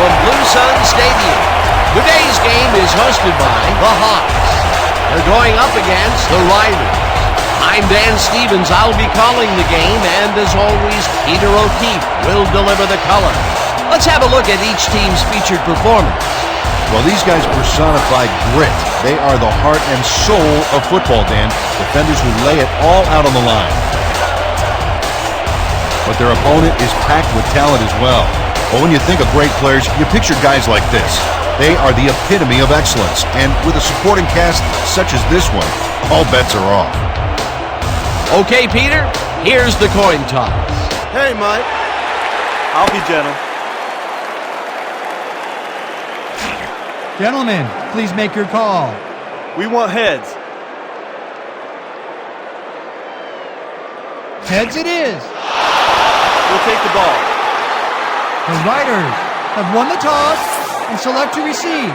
from Blue Sun Stadium. Today's game is hosted by the Hawks. They're going up against the Riders. I'm Dan Stevens. I'll be calling the game, and as always, Peter O'Keefe will deliver the color. Let's have a look at each team's featured performance. Well, these guys personify grit. They are the heart and soul of football, Dan. Defenders who lay it all out on the line. But their opponent is packed with talent as well. But when you think of great players, you picture guys like this. They are the epitome of excellence. And with a supporting cast such as this one, all bets are off. Okay, Peter, here's the coin toss. Hey, Mike. I'll be gentle. Gentlemen, please make your call. We want heads. Heads it is. We'll take the ball. The Riders have won the toss and select to receive.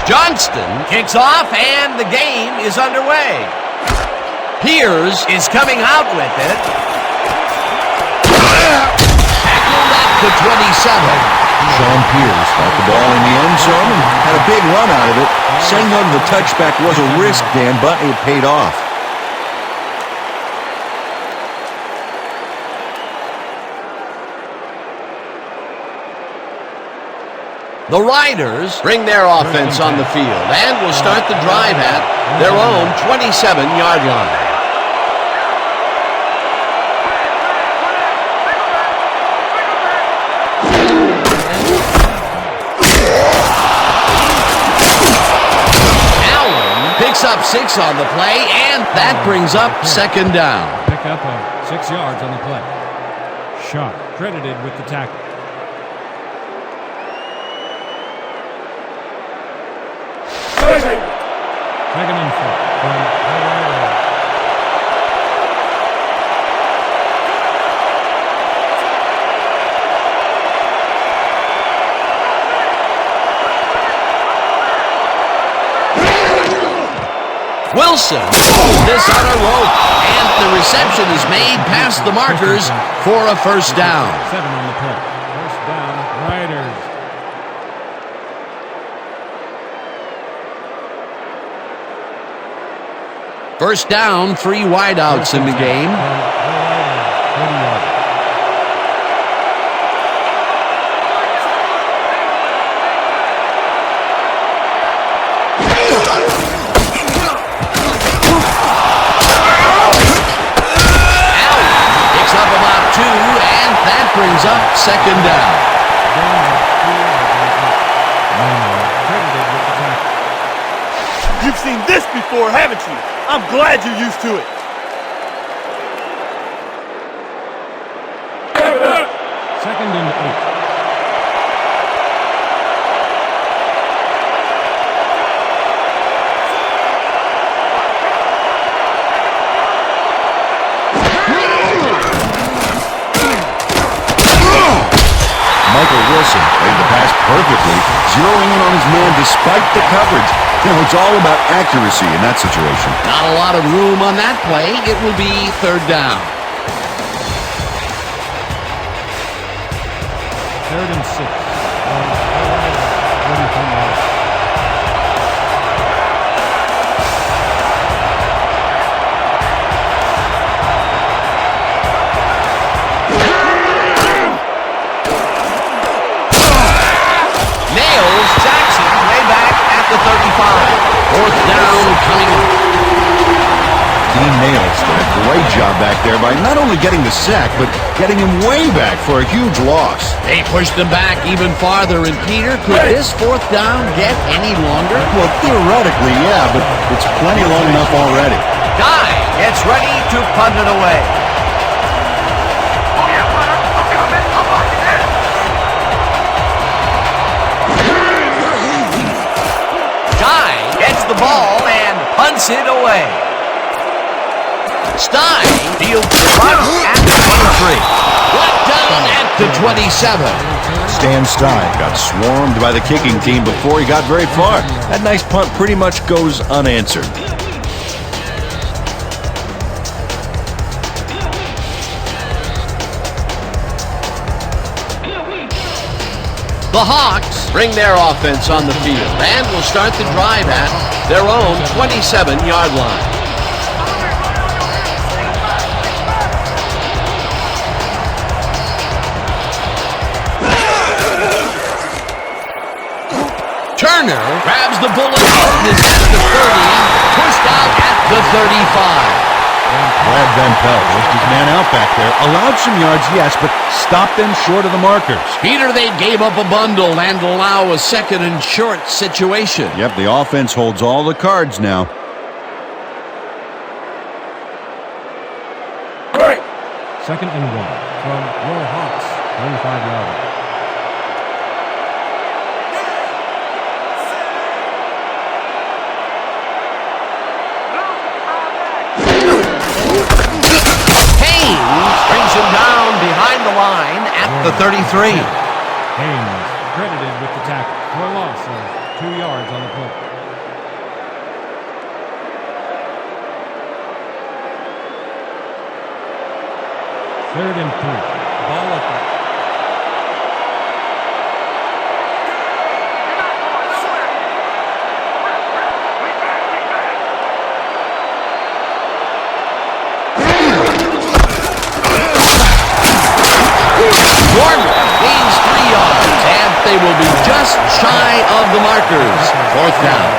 Johnston kicks off, and the game is underway. Piers is coming out with it. Tackled at the 27. Sean Piers got the ball in the end zone and had a big run out of it. Saying no to the touchback was a risk, Dan, but it paid off. The Riders bring their offense on the field and will start the drive at their own 27-yard line. Allen picks up 6 on the play, and that brings up second down. Pick up of 6 yards on the play. Sharp credited with the tackle. Second and 4 from the Riders. Wilson pulls this on a rope, and the reception is made past the markers for a first down. 7 on the play. First down, Riders. First down, 3 wideouts in the game. Allen picks up about 2, and that brings up second down. You've seen this before, haven't you? I'm glad you're used to it. Second and 8. Michael Wilson played the pass perfectly, zeroing in on his man despite the coverage. You know, it's all about accuracy in that situation. Not a lot of room on that play. It will be third down. Third and 6. Nails Jackson way back at the 35. Fourth down coming up. Dean Nails did a great job back there by not only getting the sack, but getting him way back for a huge loss. They pushed them back even farther, and Peter, could this fourth down get any longer? Well, theoretically, yeah, but it's plenty long enough already. Guy gets ready to punt it away. Guy gets the ball and punts it away. Stein deals the punt at the 23. Brought down at the 27. Stan Stein got swarmed by the kicking team before he got very far. That nice punt pretty much goes unanswered. The Hawks bring their offense on the field and will start the drive at their own 27-yard line. Turner grabs the bullet and is at the 30, pushed out at the 35. Brad Van Pelt pushed his man out back there, allowed some yards, yes, but stopped them short of the markers. Peter, they gave up a bundle and allow a second and short situation. Yep, the offense holds all the cards now. Second and 1 from your Hawks, 35-yard. Brings him down behind the line at the 33. Haynes credited with the tackle for a loss of 2 yards on the play. Third and 3. Ball at the gains 3 yards, and they will be just shy of the markers. Fourth down.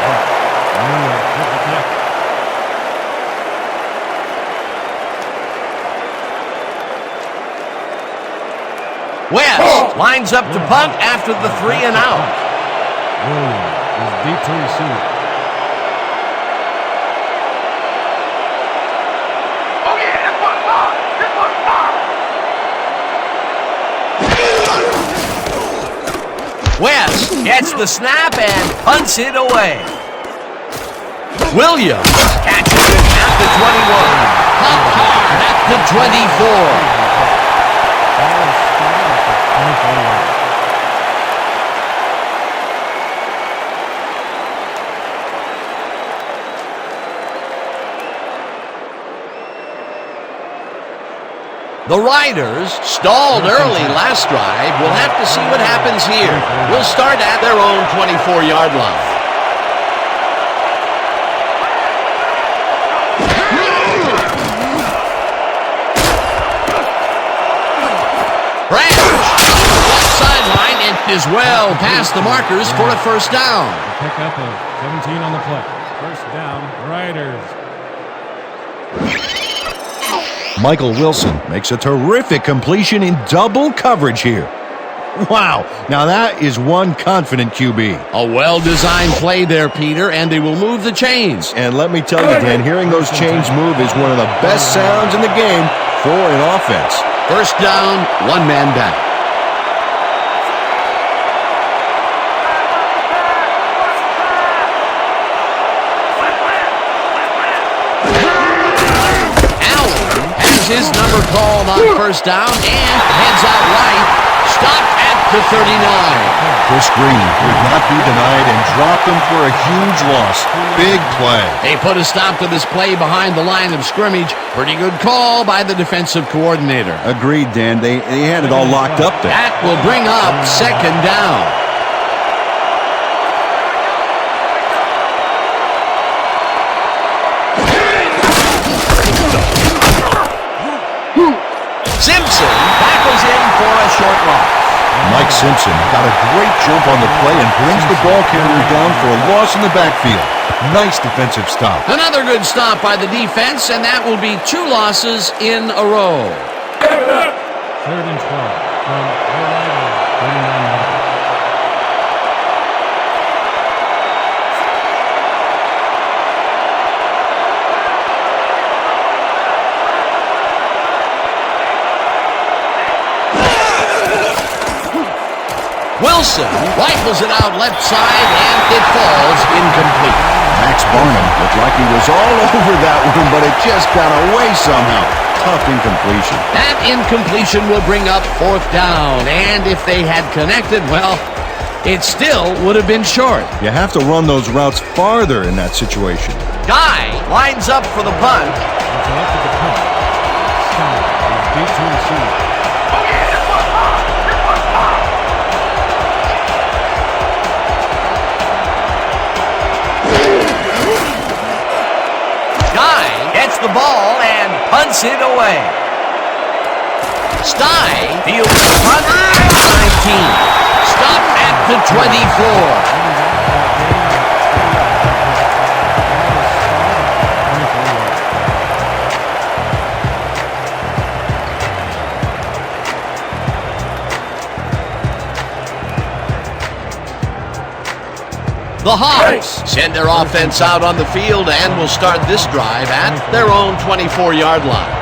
West lines up to punt after the 3 and out. Williams is deep to receive. West gets the snap and punts it away. Williams catches it at the 21. Popped hard at the 24. The Riders stalled early last drive. We'll have to see what happens here. We'll start at their own 24-yard line. Branch left sideline and is well past the markers for a first down. A pickup of 17 on the play. First down, Riders. Michael Wilson makes a terrific completion in double coverage here. Wow, now that is one confident QB. A well-designed play there, Peter, and they will move the chains. And let me tell you, Dan, hearing those chains move is one of the best sounds in the game for an offense. First down, one man down. His number called on first down and heads out right. Stopped at the 39. Chris Green would not be denied and dropped him for a huge loss. Big play. They put a stop to this play behind the line of scrimmage. Pretty good call by the defensive coordinator. Agreed, Dan. They had it all locked up there. That will bring up second down. Simpson tackles in for a short loss. Mike Simpson got a great jump on the play and brings the ball carrier down for a loss in the backfield. Nice defensive stop. Another good stop by the defense, and that will be 2 losses in a row. 3rd and 12 from their right line, 39 yards. Wilson rifles it out left side, and it falls incomplete. Max Barnum looked like he was all over that one, but it just got away somehow. Tough incompletion. That incompletion will bring up 4th down, and if they had connected, well, it still would have been short. You have to run those routes farther in that situation. Guy lines up for the punt. Selected the punt. Stein is beat to receive. Guy gets the ball and punts it away. Stein fields the punt at the 19. Stopped at the 24. The Hawks send their offense out on the field and will start this drive at their own 24-yard line.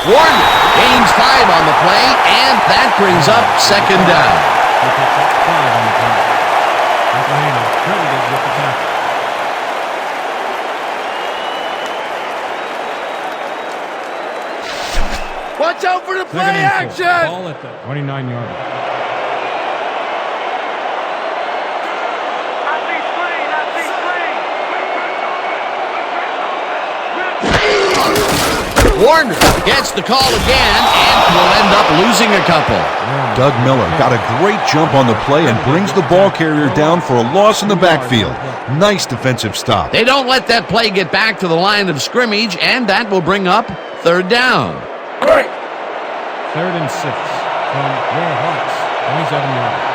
Warner gains 5 on the play, and that brings up 2nd down. He picks up 5 on the play. Oklahoma credited with the tackle. Watch out for the play 2nd and 4. action! Ball at the 29-yard line. Warner gets the call again and will end up losing a couple. Doug Miller got a great jump on the play and brings the ball carrier down for a loss in the backfield. Nice defensive stop. They don't let that play get back to the line of scrimmage, and that will bring up 3rd down. 3rd and 6 from their Hawks, 27 yards.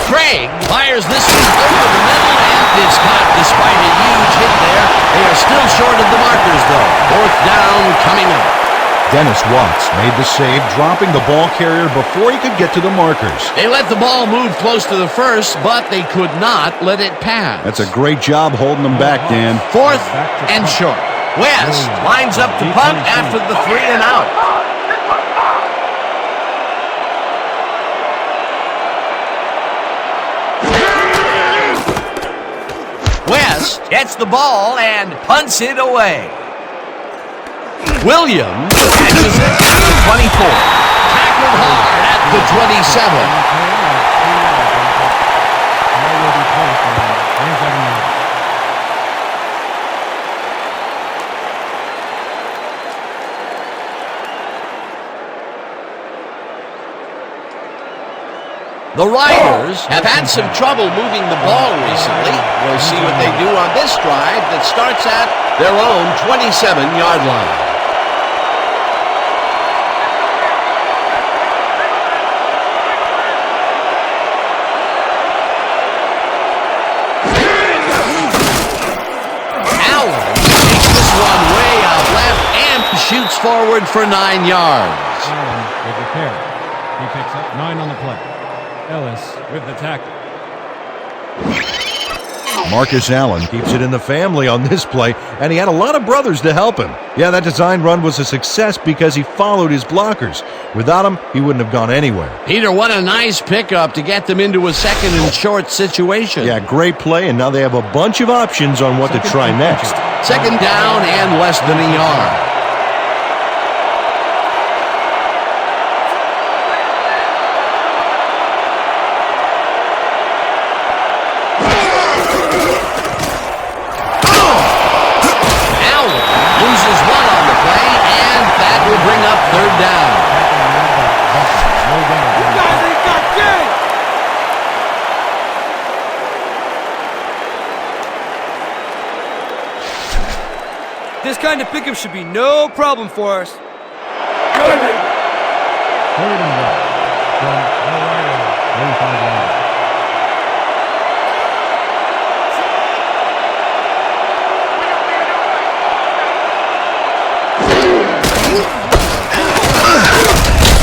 Craig fires this one over the middle, and it's caught despite a huge hit there. They are still short of the markers, though. 4th down coming up. Dennis Watts made the save, dropping the ball carrier before he could get to the markers. They let the ball move close to the first, but they could not let it pass. That's a great job holding them back, Dan. 4th and short. West lines up to punt after the 3 and out. West gets the ball and punts it away. Williams catches it at the 24. Tackled hard at the 27. The Riders have had some trouble moving the ball recently. We'll see what they do on this drive that starts at their own 27-yard line. Allen takes this one way out left and shoots forward for 9 yards. Allen with the carry. He picks up 9 on the play. Ellis with the tackle. Marcus Allen keeps it in the family on this play, and he had a lot of brothers to help him. Yeah, that design run was a success because he followed his blockers. Without him, he wouldn't have gone anywhere. Peter, what a nice pickup to get them into a 2nd and short situation. Yeah, great play, and now they have a bunch of options on what to try next. 2nd down and less than a yard. third down. You guys ain't got game! This kind of pickup should be no problem for us. Third and one from the Riders, 35 yards.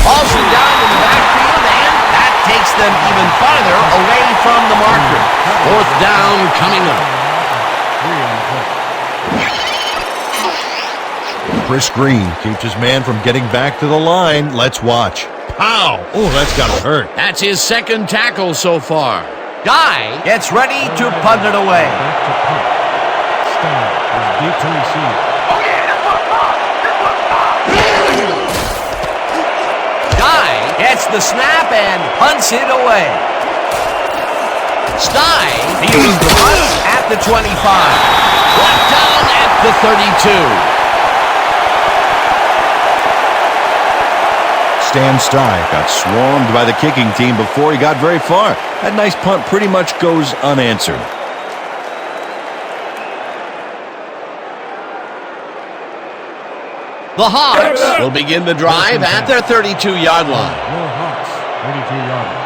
Ballsing down in the backfield, and that takes them even farther away from the marker. Fourth down coming up. Chris Green keeps his man from getting back to the line. Let's watch. Pow! Oh, that's got to hurt. That's his second tackle so far. Guy gets ready to punt it away. Back to punt. Stein is deep to receive. Guy gets the snap and punts it away. Stein deals the punt at the 25. Brought down at the 32. Stan Stye got swarmed by the kicking team before he got very far. That nice punt pretty much goes unanswered. The Hawks will begin the drive at their 32-yard line. More Hawks, 32-yard line.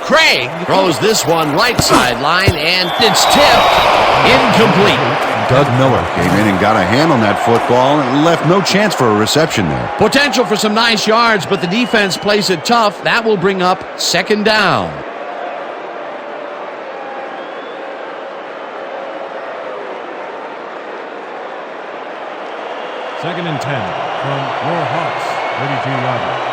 Craig throws this one right sideline, and it's tipped incomplete. Doug Miller came in and got a hand on that football and left no chance for a reception there. Potential for some nice yards, but the defense plays it tough. That will bring up second down. Second and 10 from your Hawks, 32-yard line.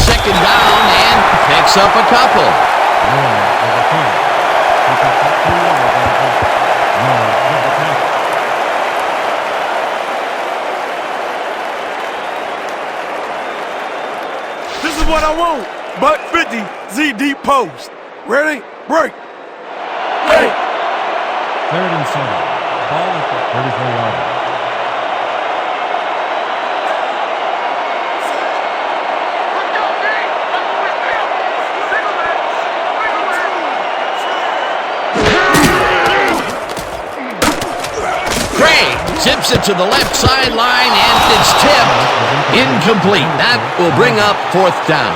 Second down and picks up a couple. This is what I want. Buck 50, Z deep post. Ready? Break. Ready. Third and 7. Ball at the 34-yard line. Zips it to the left sideline, and it's tipped incomplete. That will bring up fourth down.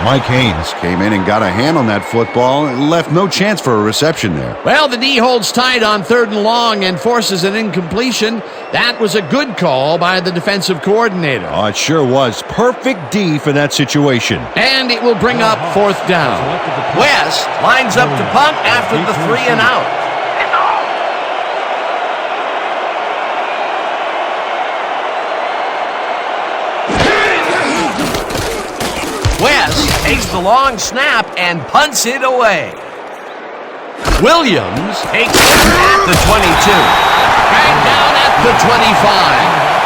Mike Haynes came in and got a hand on that football and left no chance for a reception there. Well, the D holds tight on third and long and forces an incompletion. That was a good call by the defensive coordinator. Oh, it sure was. Perfect D for that situation. And it will bring up fourth down. West lines up to punt after the 3 and out. West takes the long snap and punts it away. Williams takes it at the 22. Dragged down at the 25.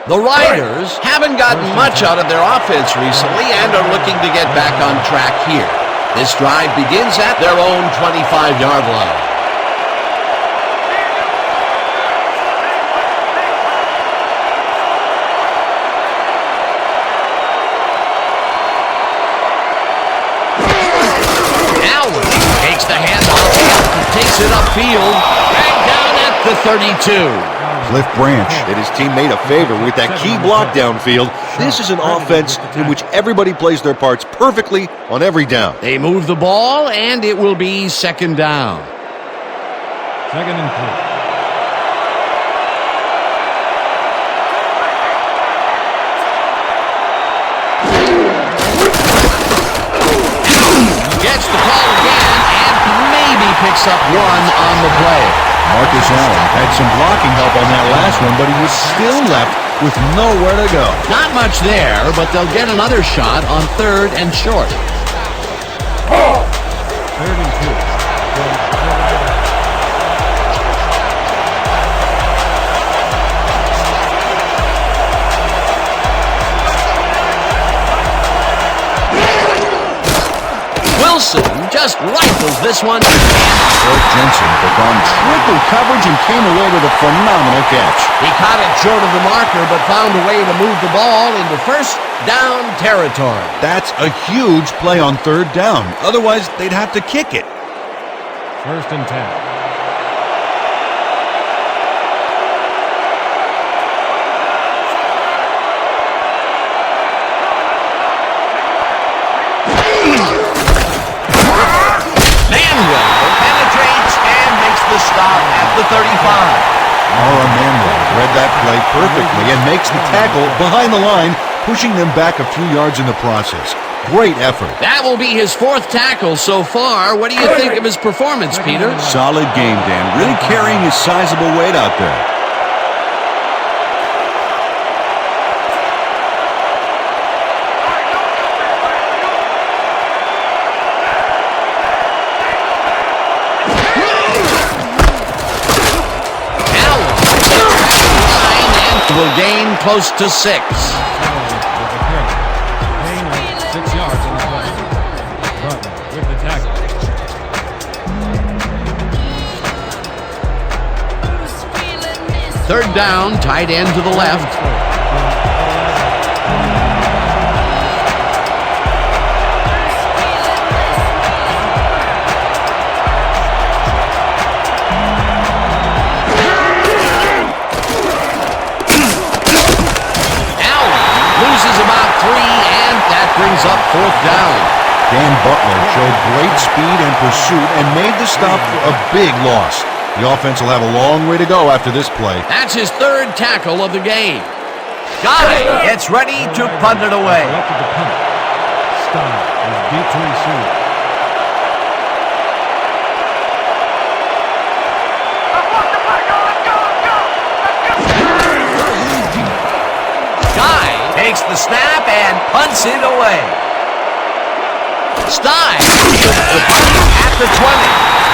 The Riders haven't gotten much out of their offense recently and are looking to get back on track here. This drive begins at their own 25-yard line. Allen takes the handoff and takes it upfield, back down at the 32. Cliff Branch did his teammate a favor with that key block downfield. This is an offense in which everybody plays their parts perfectly on every down. They move the ball, and it will be second down. Second and 3. Gets the call again, and picks up 1 on the play. Marcus Allen had some blocking help on that last one, but he was still left with nowhere to go. Not much there, but they'll get another shot on 3rd and short. 3rd and 2. Wilson just rifles this one. George Jensen took on triple coverage and came away with a phenomenal catch. He caught it short of the marker, but found a way to move the ball into first down territory. That's a huge play on 3rd down. Otherwise, they'd have to kick it. 1st and 10. Penetrates and makes the stop at the 35. Mara Manuel read that play perfectly and makes the tackle behind the line, pushing them back a few yards in the process. Great effort. That will be his 4th tackle so far. What do you think of his performance, Peter? Solid game, Dan. Really carrying his sizable weight out there. Will gain close to 6. Gain of 6 yards on the play. Butler with the tackle. Third down, tight end to the left. Brings up 4th down. Dan Butler showed great speed and pursuit and made the stop for a big loss. The offense will have a long way to go after this play. That's his 3rd tackle of the game. Guy gets ready to punt it away. Selected the punt. Stein is deep to receive. Takes the snap and punts it away. Stein at the 20.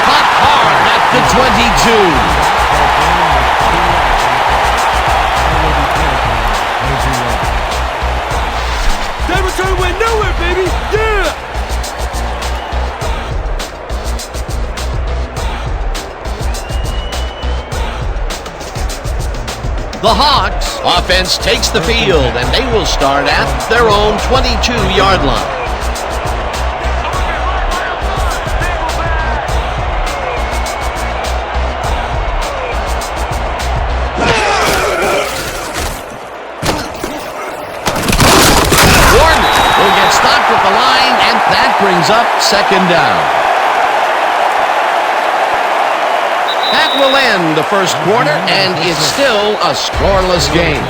Punt hard at the 22. Demonstrate went nowhere, baby. Yeah. The Hawks offense takes the field, and they will start at their own 22-yard line. Warner will get stopped at the line, and that brings up 2nd down. That will end the first quarter, and it's still a scoreless game.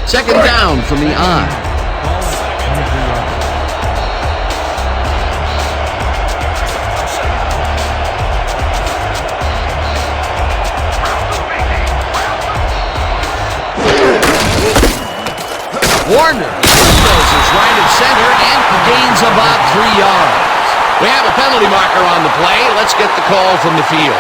Second down from the eye. Warner bulldozes right at center and gains about 3 yards. We have a penalty marker on the play. Let's get the call from the field.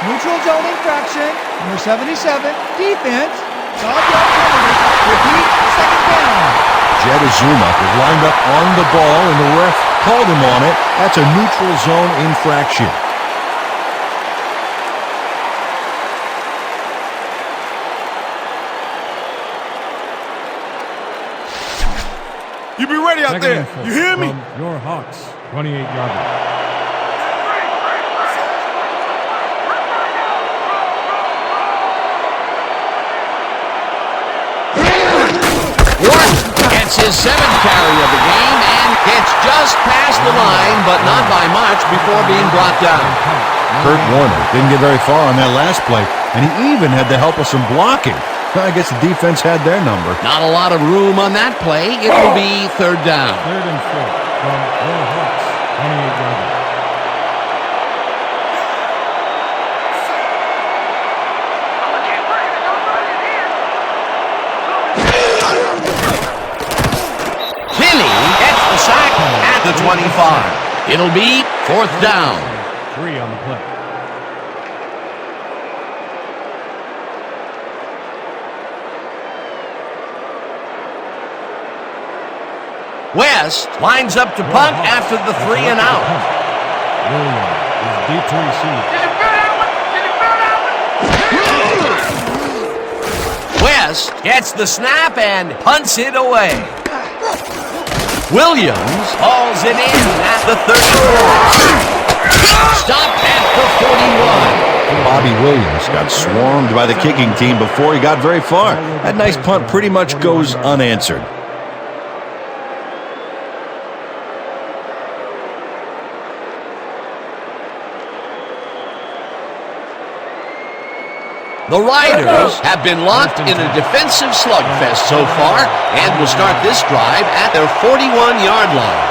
Neutral zone infraction, number 77, defense. Stop that penalty. Repeat, 2nd down. Jed Azuma was lined up on the ball, and the ref called him on it. That's a neutral zone infraction. You be ready out there. You hear me? Your Hawks, 28-yard line. Warren gets his 7th carry of the game and gets just past the line, but not by much before being brought down. Kurt Warner didn't get very far on that last play, and he even had the help of some blocking. I guess the defense had their number. Not a lot of room on that play. It will be third down. 3rd and 4 from your Hawks, 28-yarder. Gets the sack at the 25. It'll be 4th down. 3 on the play. West lines up to punt after the 3 and out. Williams is deep to receive. West gets the snap and punts it away. Williams hauls it in at the 34. Stopped at the 41. Bobby Williams got swarmed by the kicking team before he got very far. That nice punt pretty much goes unanswered. The Riders have been locked in a defensive slugfest so far and will start this drive at their 41-yard line.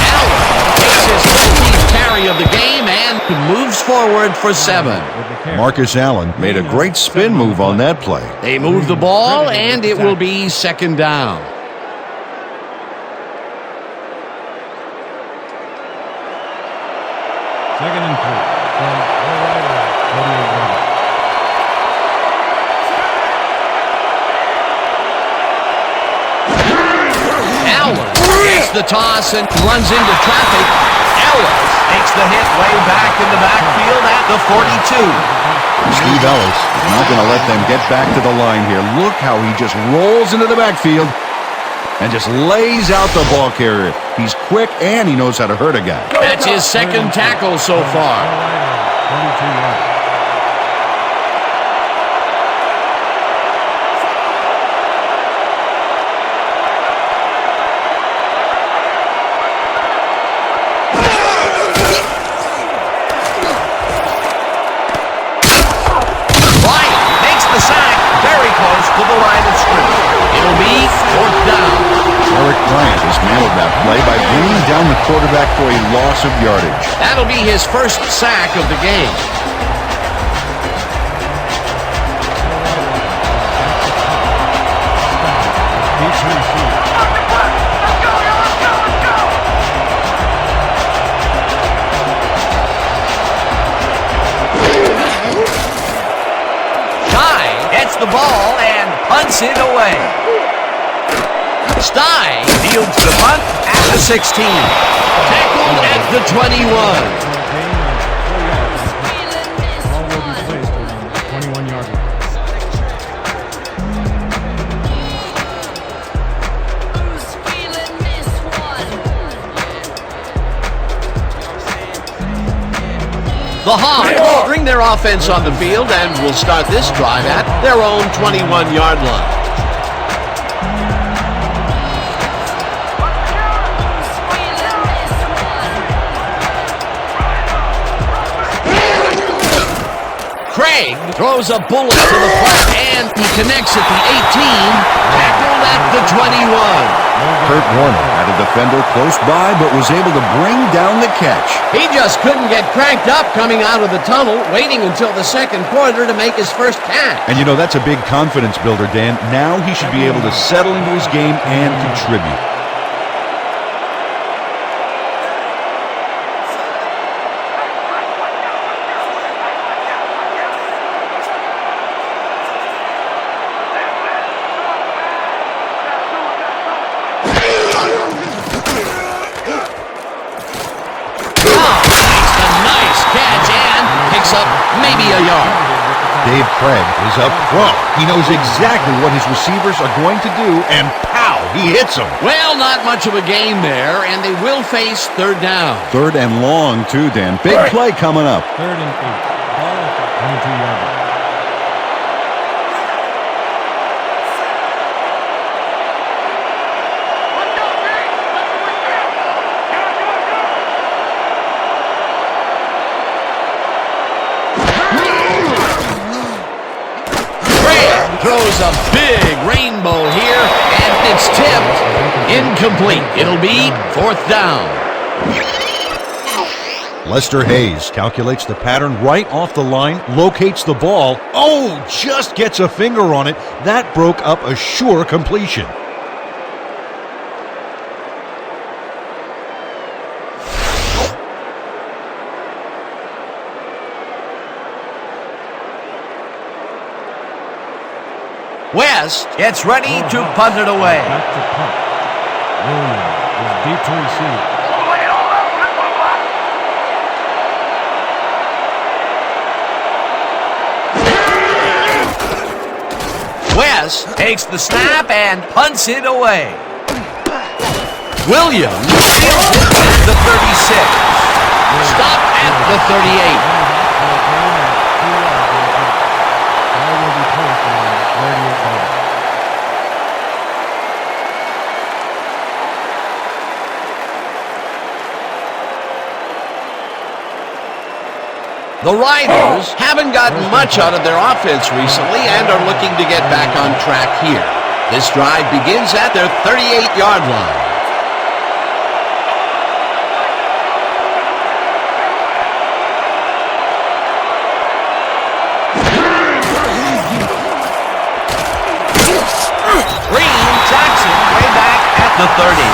Allen takes his 13th carry of the game and moves forward for 7. Marcus Allen made a great spin move on that play. They move the ball, and it will be 2nd down. Second and 3 from your Riders, 48-yarder. Allen gets the toss and runs into traffic. Ellis takes the hit way back in the backfield at the 42. Steve Ellis is not going to let them get back to the line here. Look how he just rolls into the backfield and just lays out the ball carrier. He's quick and he knows how to hurt a guy. That's his 2nd tackle so far. 22 yards. To the line of scrimmage. It'll be 4th down. Eric Bryant has managed that play by bringing down the quarterback for a loss of yardage. That'll be his first sack of the game. Gets the ball and punts it away. Stein fields the punt at the 16. Tackled at the 21. Ball will be placed around the 21-yard line. The Hawks bring their offense on the field and will start this drive at their own 21-yard line. Craig throws a bullet to the flat and he connects at the 18, tackled at the 21. Kurt Warner had a defender close by, but was able to bring down the catch. He just couldn't get cranked up coming out of the tunnel, waiting until the 2nd quarter to make his first catch. And you know, that's a big confidence builder, Dan. Now he should be able to settle into his game and contribute. Maybe a yard. Dave Craig is up front. He knows exactly what his receivers are going to do, and pow, he hits them. Well, not much of a game there, and they will face 3rd down. 3rd and long, too, Dan. Big play coming up. 3rd and 8. Ball at the 22-yard line. There's a big rainbow here, and it's tipped. Incomplete. It'll be 4th down. Lester Hayes calculates the pattern right off the line, locates the ball. Oh, just gets a finger on it. That broke up a sure completion. West gets ready to punt it away. Back to punt. Williams is deep to receive. West takes the snap and punts it away. Williams fields it at the 36. Stop at the 38. The Riders haven't gotten much out of their offense recently and are looking to get back on track here. This drive begins at their 38-yard line. Green Jackson way back at the 30.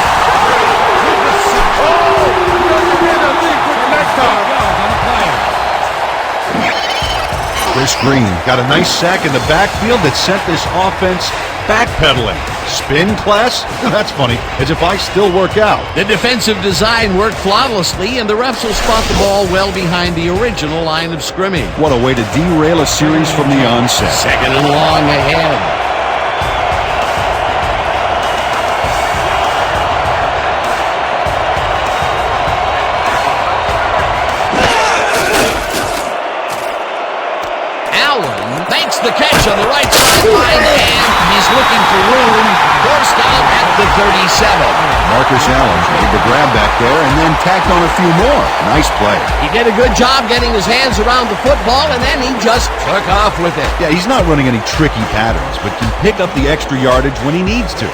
Chris Green got a nice sack in the backfield that sent this offense backpedaling. Spin class? That's funny, as if I still work out. The defensive design worked flawlessly, and the refs will spot the ball well behind the original line of scrimmage. What a way to derail a series from the onset. 2nd and long ahead. The catch on the right sideline, and he's looking for room. Forced out at the 37. Marcus Allen made the grab back there and then tacked on a few more. Nice play. He did a good job getting his hands around the football, and then he just took off with it. Yeah, he's not running any tricky patterns, but can pick up the extra yardage when he needs to.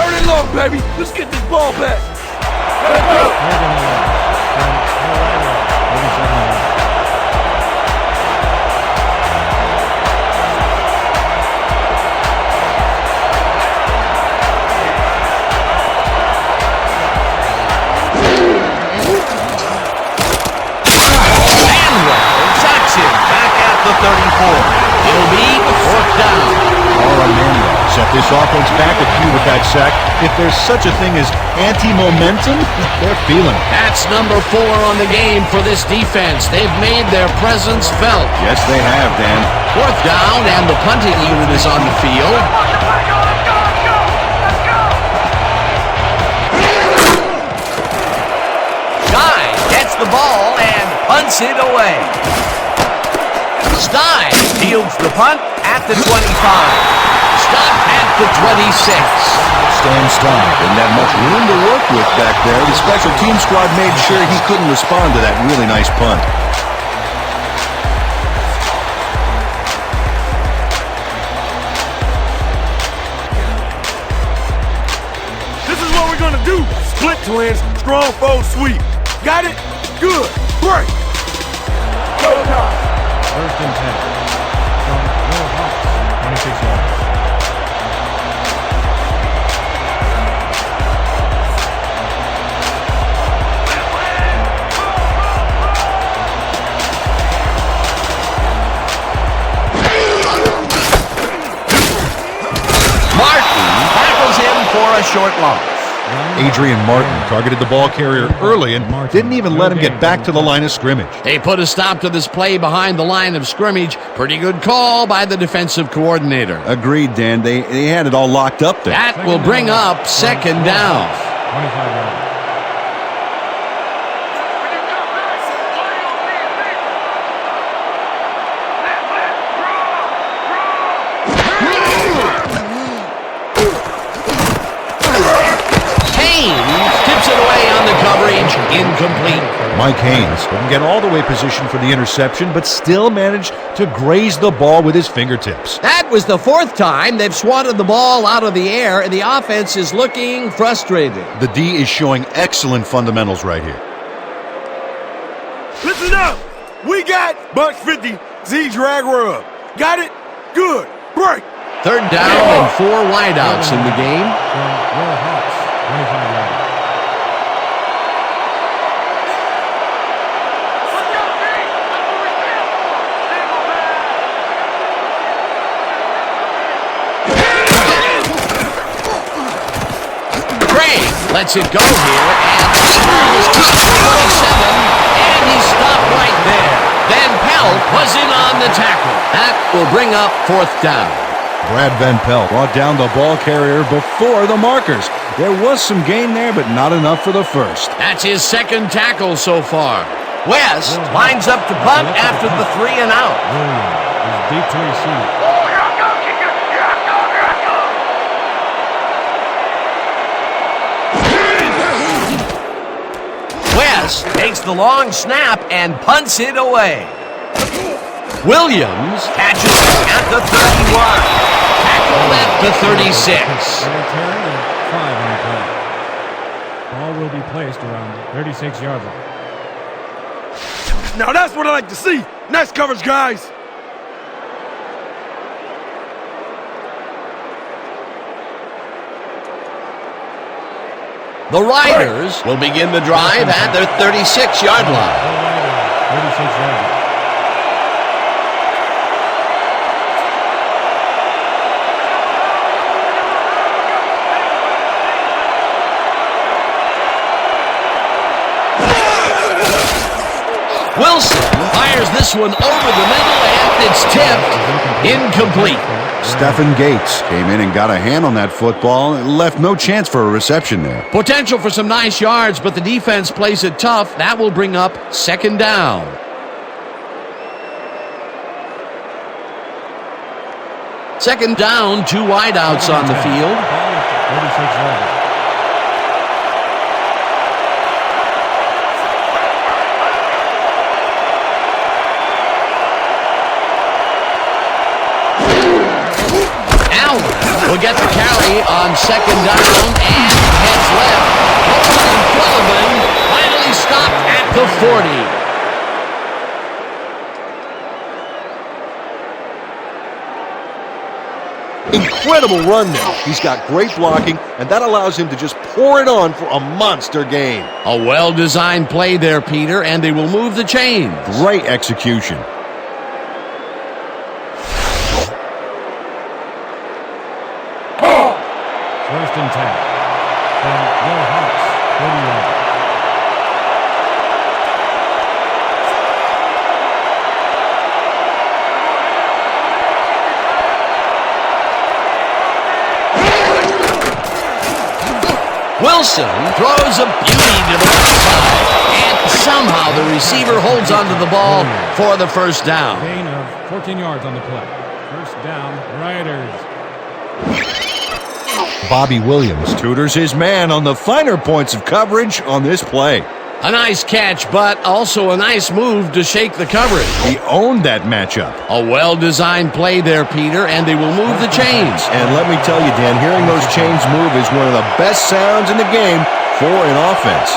30 long, baby. Let's get this ball back. Let's go. The 34. It'll be 4th down. Manuel set this offense back a few with that sack. If there's such a thing as anti-momentum, they're feeling it. That's number 4 on the game for this defense. They've made their presence felt. Yes, they have, Dan. 4th down, and the punting unit is on the field. Guy gets the ball and punts it away. Stein fields the punt at the 25. Stop at the 26. Stan Stein didn't have much room to work with back there. The special team squad made sure he couldn't respond to that really nice punt. This is what we're gonna do. Split twins, strong foe sweep. Got it? Good. Break. Go time. 1st and 10. From your Hawks, 26 yards. Martin tackles him for a short loss. Adrian Martin targeted the ball carrier early and didn't even let him get back to the line of scrimmage. They put a stop to this play behind the line of scrimmage. Pretty good call by the defensive coordinator. Agreed, Dan. They had it all locked up there. That will bring up 2nd down. 25 yards. Tips it away on the cover. He pitch incomplete. Mike Haynes didn't get all the way positioned for the interception, but still managed to graze the ball with his fingertips. That was the fourth time they've swatted the ball out of the air, and the offense is looking frustrated. The D is showing excellent fundamentals right here. Listen up. We got Bucks 50, Z-Drag Rub. Got it? Good. Break. Third down and 4 wideouts in the game. From your Hawks, 25 yards. Lets it go here, and is kicked for 27, and he's stopped right there. Van Pelt was in on the tackle. That will bring up 4th down. Brad Van Pelt brought down the ball carrier before the markers. There was some gain there, but not enough for the first. That's his 2nd tackle so far. West lines up to punt after the 3 and out. Williams is deep to receive. West takes the long snap and punts it away. Williams catches it at the 31. Tackled at the 36. Return of 5 on the play. Ball will be placed around 36-yard line. Now that's what I like to see. Nice coverage, guys. The Riders will begin the drive at their 36-yard line. 36-yard line. Wilson fires this one over the middle, and it's tipped incomplete. Stephen Gates came in and got a hand on that football and left no chance for a reception there. Potential for some nice yards, but the defense plays it tough. That will bring up 2nd down. Second down, 2 wideouts on the field. 36-yard line. Will get the carry on 2nd down and heads left. Coleman and Sullivan finally stopped at the 40. Incredible run there. He's got great blocking, and that allows him to just pour it on for a monster gain. A well-designed play there, Peter, and they will move the chains. Great execution. First and 10. From your Hawks, 30 yards. Wilson throws a beauty to the left side, and somehow the receiver holds onto the ball for the 1st down. Gain of 14 yards on the play. 1st down, Riders. Bobby Williams tutors his man on the finer points of coverage on this play. A nice catch, but also a nice move to shake the coverage. He owned that matchup. A well-designed play there, Peter, and they will move the chains. And let me tell you, Dan, hearing those chains move is one of the best sounds in the game for an offense.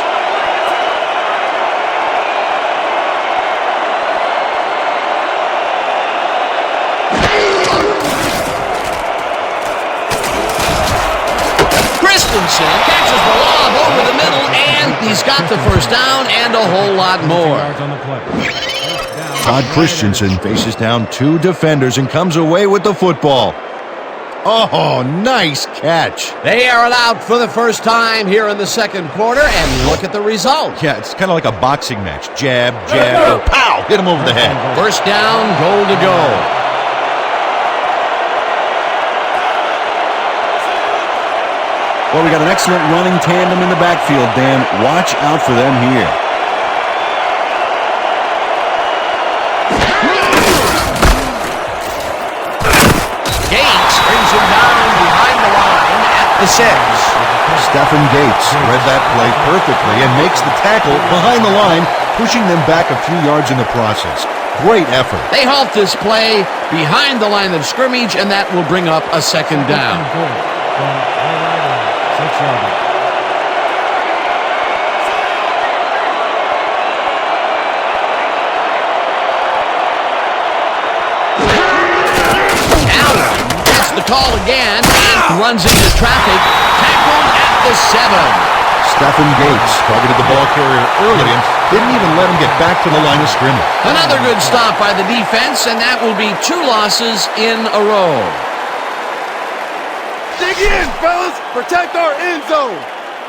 Catches the lob over the middle, and he's got the 1st down and a whole lot more. Todd Christensen faces down 2 defenders and comes away with the football. Oh, nice catch. They are out for the first time here in the 2nd quarter, and look at the result. Yeah, it's kind of like a boxing match. Jab, jab, pow, hit him over the head. 1st down, goal to go. Well, we got an excellent running tandem in the backfield, Dan. Watch out for them here. Gates brings him down behind the line at the 6. Stephen Gates read that play perfectly and makes the tackle behind the line, pushing them back a few yards in the process. Great effort. They halt this play behind the line of scrimmage, and that will bring up a second down. Allen gets the call again and runs into traffic. Tackled at the 7. Stephen Gates targeted the ball carrier early and didn't even let him get back to the line of scrimmage. Another good stop by the defense, and that will be 2 losses in a row. Dig in, fellas! Protect our end zone!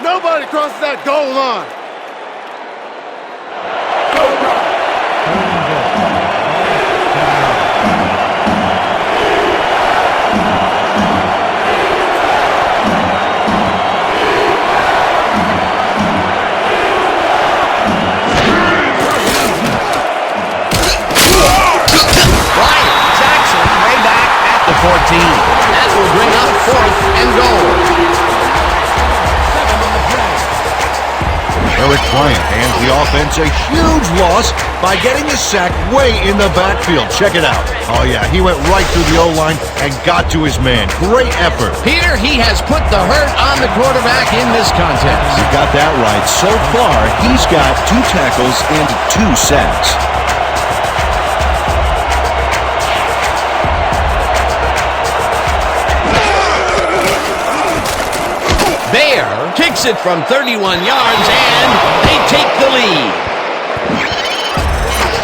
Nobody crosses that goal line! Jackson way back at the 14. That will bring up 4th and goal. Eric Bryant hands the offense a huge loss by getting a sack way in the backfield. Check it out. Oh, yeah, he went right through the O-line and got to his man. Great effort. Peter, he has put the hurt on the quarterback in this contest. You got that right. So far, he's got 2 tackles and 2 sacks. Bear kicks it from 31 yards, and they take the lead.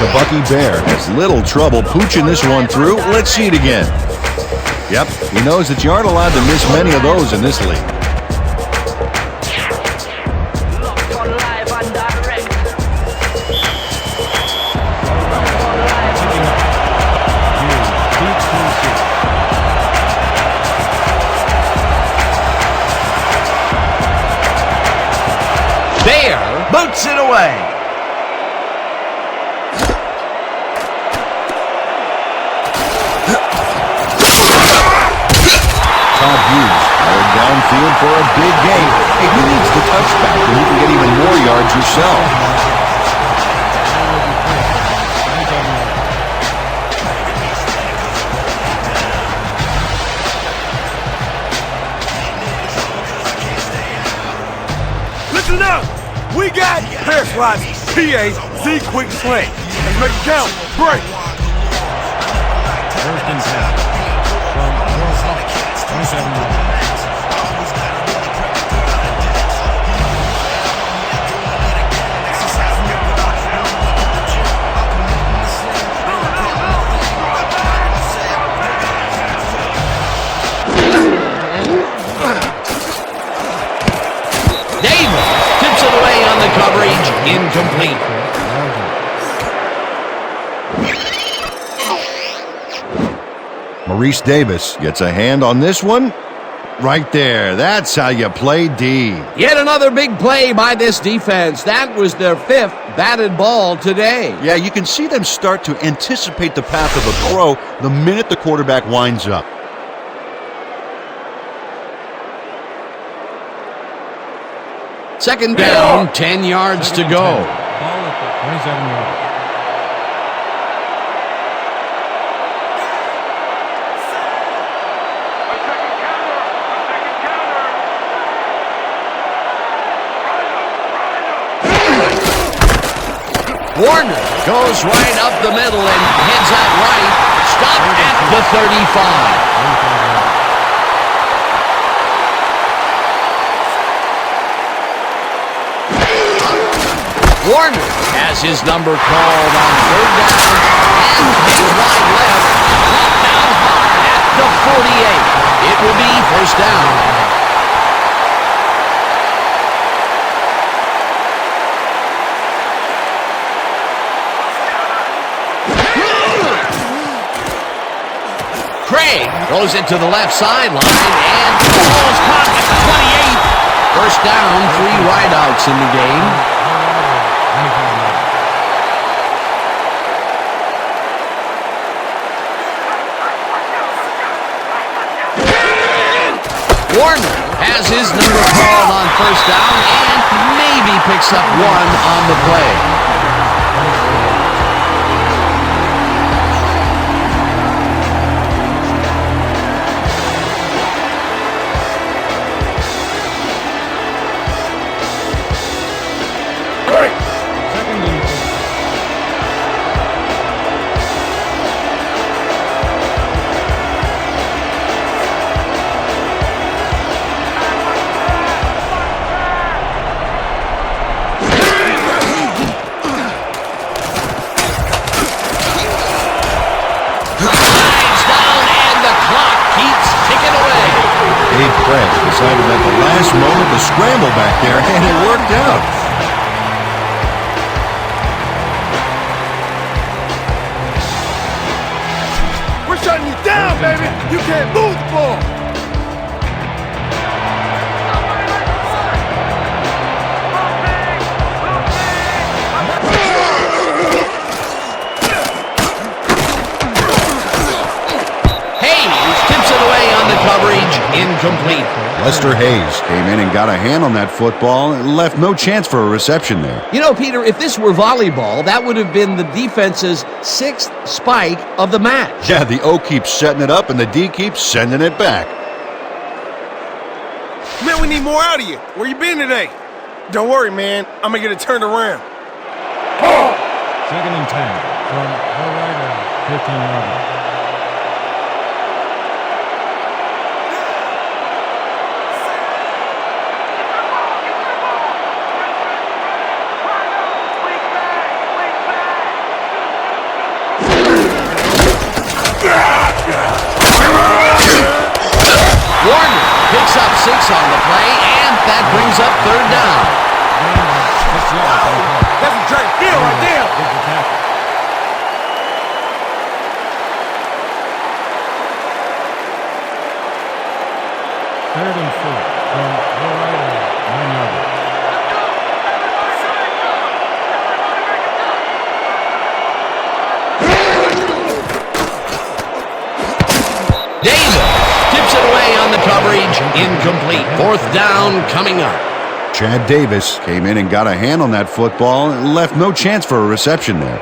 The Bucky Bear has little trouble pooching this one through. Let's see it again. Yep, he knows that you aren't allowed to miss many of those in this league. Bear boots it away. Todd Hughes going downfield for a big gain. Hey, who needs the touchback when you can get even more yards yourself? Listen up! We got pair slots, PA, Z quick slant. Let's make it count. Break. First and 10 from your Hawks. 27 yards. Coverage incomplete. Maurice Davis gets a hand on this one. Right there. That's how you play D. Yet another big play by this defense. That was their 5th batted ball today. Yeah, you can see them start to anticipate the path of a throw the minute the quarterback winds up. Second down, 10 yards to go. Ball at the 27 yards. Warner goes right up the middle and heads out right. Stopped at the 35. Warner has his number called on 3rd down and heads wide left. Knocked down hard at the 48. It will be 1st down. Craig throws it to the left sideline and the ball is caught at the 28. 1st down, 3 wideouts in the game. Warner has his number called on first down and maybe picks up one on the play. Decided at the last moment to scramble back there, and it worked out. We're shutting you down, baby. You can't move the ball. Incomplete. Lester Hayes came in and got a hand on that football and left no chance for a reception there. You know, Peter, if this were volleyball, that would have been the defense's 6th spike of the match. Yeah, the O keeps setting it up and the D keeps sending it back. Man, we need more out of you. Where you been today? Don't worry, man. I'm going to get it turned around. 2nd and 10 from the right 15-yard line. Warner picks up 6 on the play, and that brings up 3rd down. That's a great deal right there. 3rd and 4 from the right 9-yard line. Coverage incomplete. 4th down coming up. Chad Davis came in and got a hand on that football and left no chance for a reception there.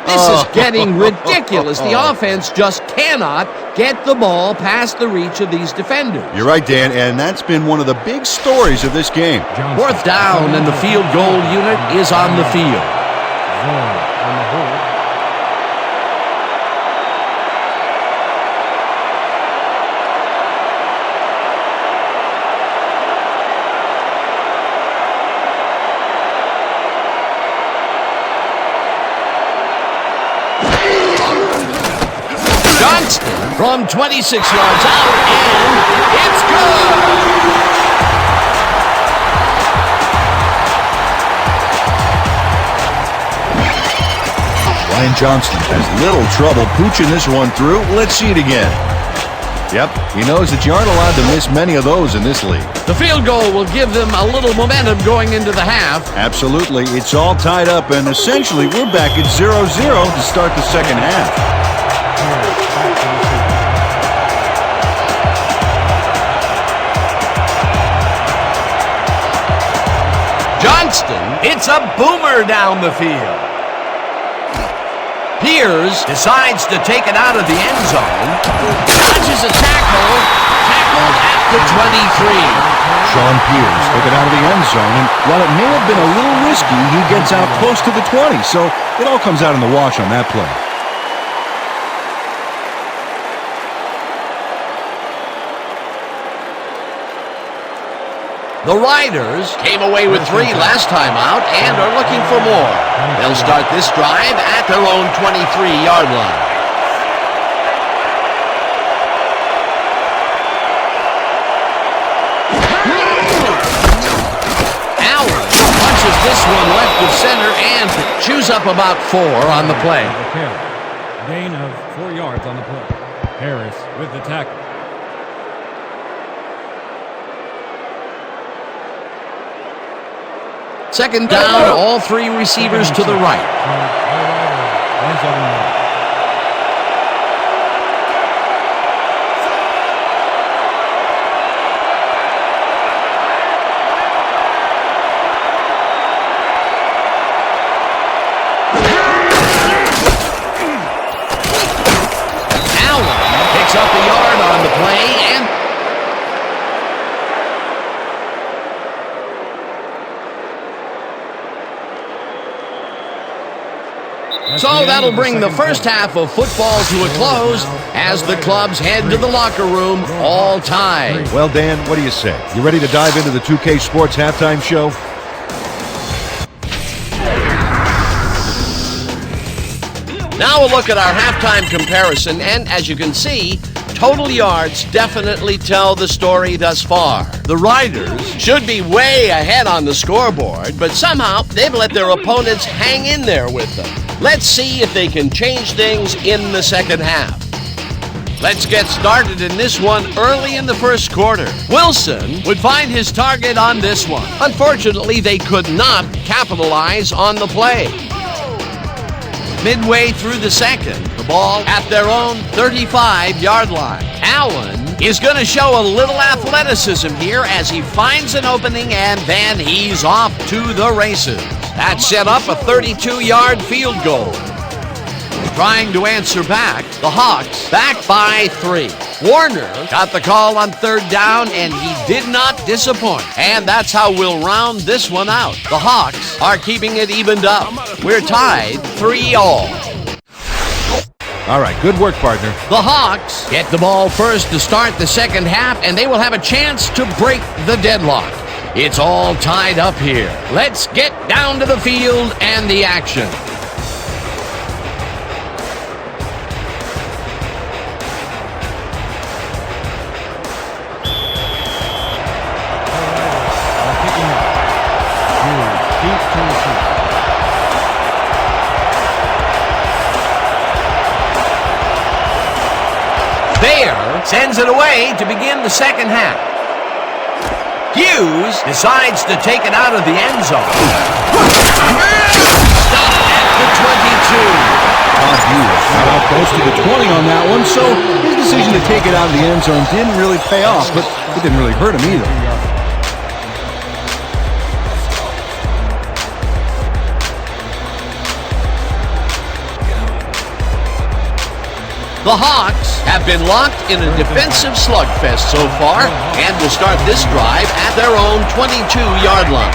This is getting ridiculous. The offense just cannot get the ball past the reach of these defenders. You're right, Dan, and that's been one of the big stories of this game. 4th down, and the field goal unit is on the field. From 26 yards out, and it's good! Ryan Johnston has little trouble pooching this one through. Let's see it again. Yep, he knows that you aren't allowed to miss many of those in this league. The field goal will give them a little momentum going into the half. Absolutely. It's all tied up, and essentially we're back at 0-0 to start the second half. Johnston, it's a boomer down the field. Piers decides to take it out of the end zone. Dodges a tackle. Tackled at the 23. Sean Piers took it out of the end zone, and while it may have been a little risky, he gets out close to the 20, so it all comes out in the wash on that play. The Riders came away with 3 last time out and are looking for more. They'll start this drive at their own 23-yard line. Allen punches this one left of center and chews up about 4 on the play. Gain of 4 yards on the play. Harris with the tackle. Second down, all 3 receivers to the right. up a yard on the play, and so that'll bring the first half of football to a close as the clubs head to the locker room all tied. Well, Dan, what do you say? You ready to dive into the 2K Sports halftime show? Now a look at our halftime comparison, and as you can see, total yards definitely tell the story thus far. The Riders should be way ahead on the scoreboard, but somehow they've let their opponents hang in there with them. Let's see if they can change things in the second half. Let's get started in this one early in the first quarter. Wilson would find his target on this one. Unfortunately, they could not capitalize on the play. Midway through the second, the ball at their own 35-yard line. Allen is going to show a little athleticism here as he finds an opening, and then he's off to the races. That set up a 32-yard field goal. Trying to answer back, the Hawks back by 3. Warner got the call on third down, and he did not disappoint. And that's how we'll round this one out. The Hawks are keeping it evened up. We're tied 3-all. All right, good work, partner. The Hawks get the ball first to start the second half, and they will have a chance to break the deadlock. It's all tied up here. Let's get down to the field and the action. Bayer sends it away to begin the second half. Hughes decides to take it out of the end zone. Stopped at the 22. Todd Hughes got out close to the 20 on that one, so his decision to take it out of the end zone didn't really pay off, but it didn't really hurt him either. The Hawks have been locked in a defensive slugfest so far and will start this drive at their own 22-yard line.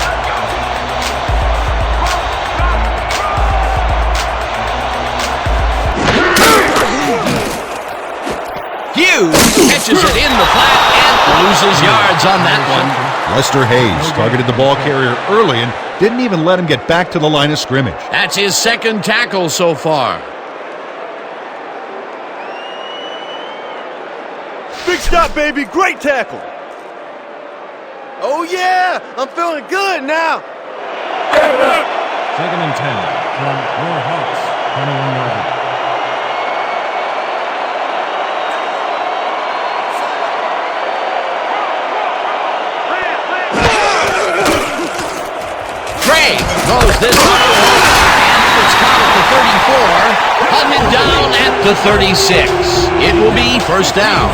Hughes catches it in the flat and loses yards on that one. Lester Hayes targeted the ball carrier early and didn't even let him get back to the line of scrimmage. That's his second tackle so far. Big stop, baby. Great tackle. Oh, yeah. I'm feeling good now. Second and 10 from your Hawks, 21-yard. Craig throws this one and it's caught at the 34, hunted down at the 36. It will be first down.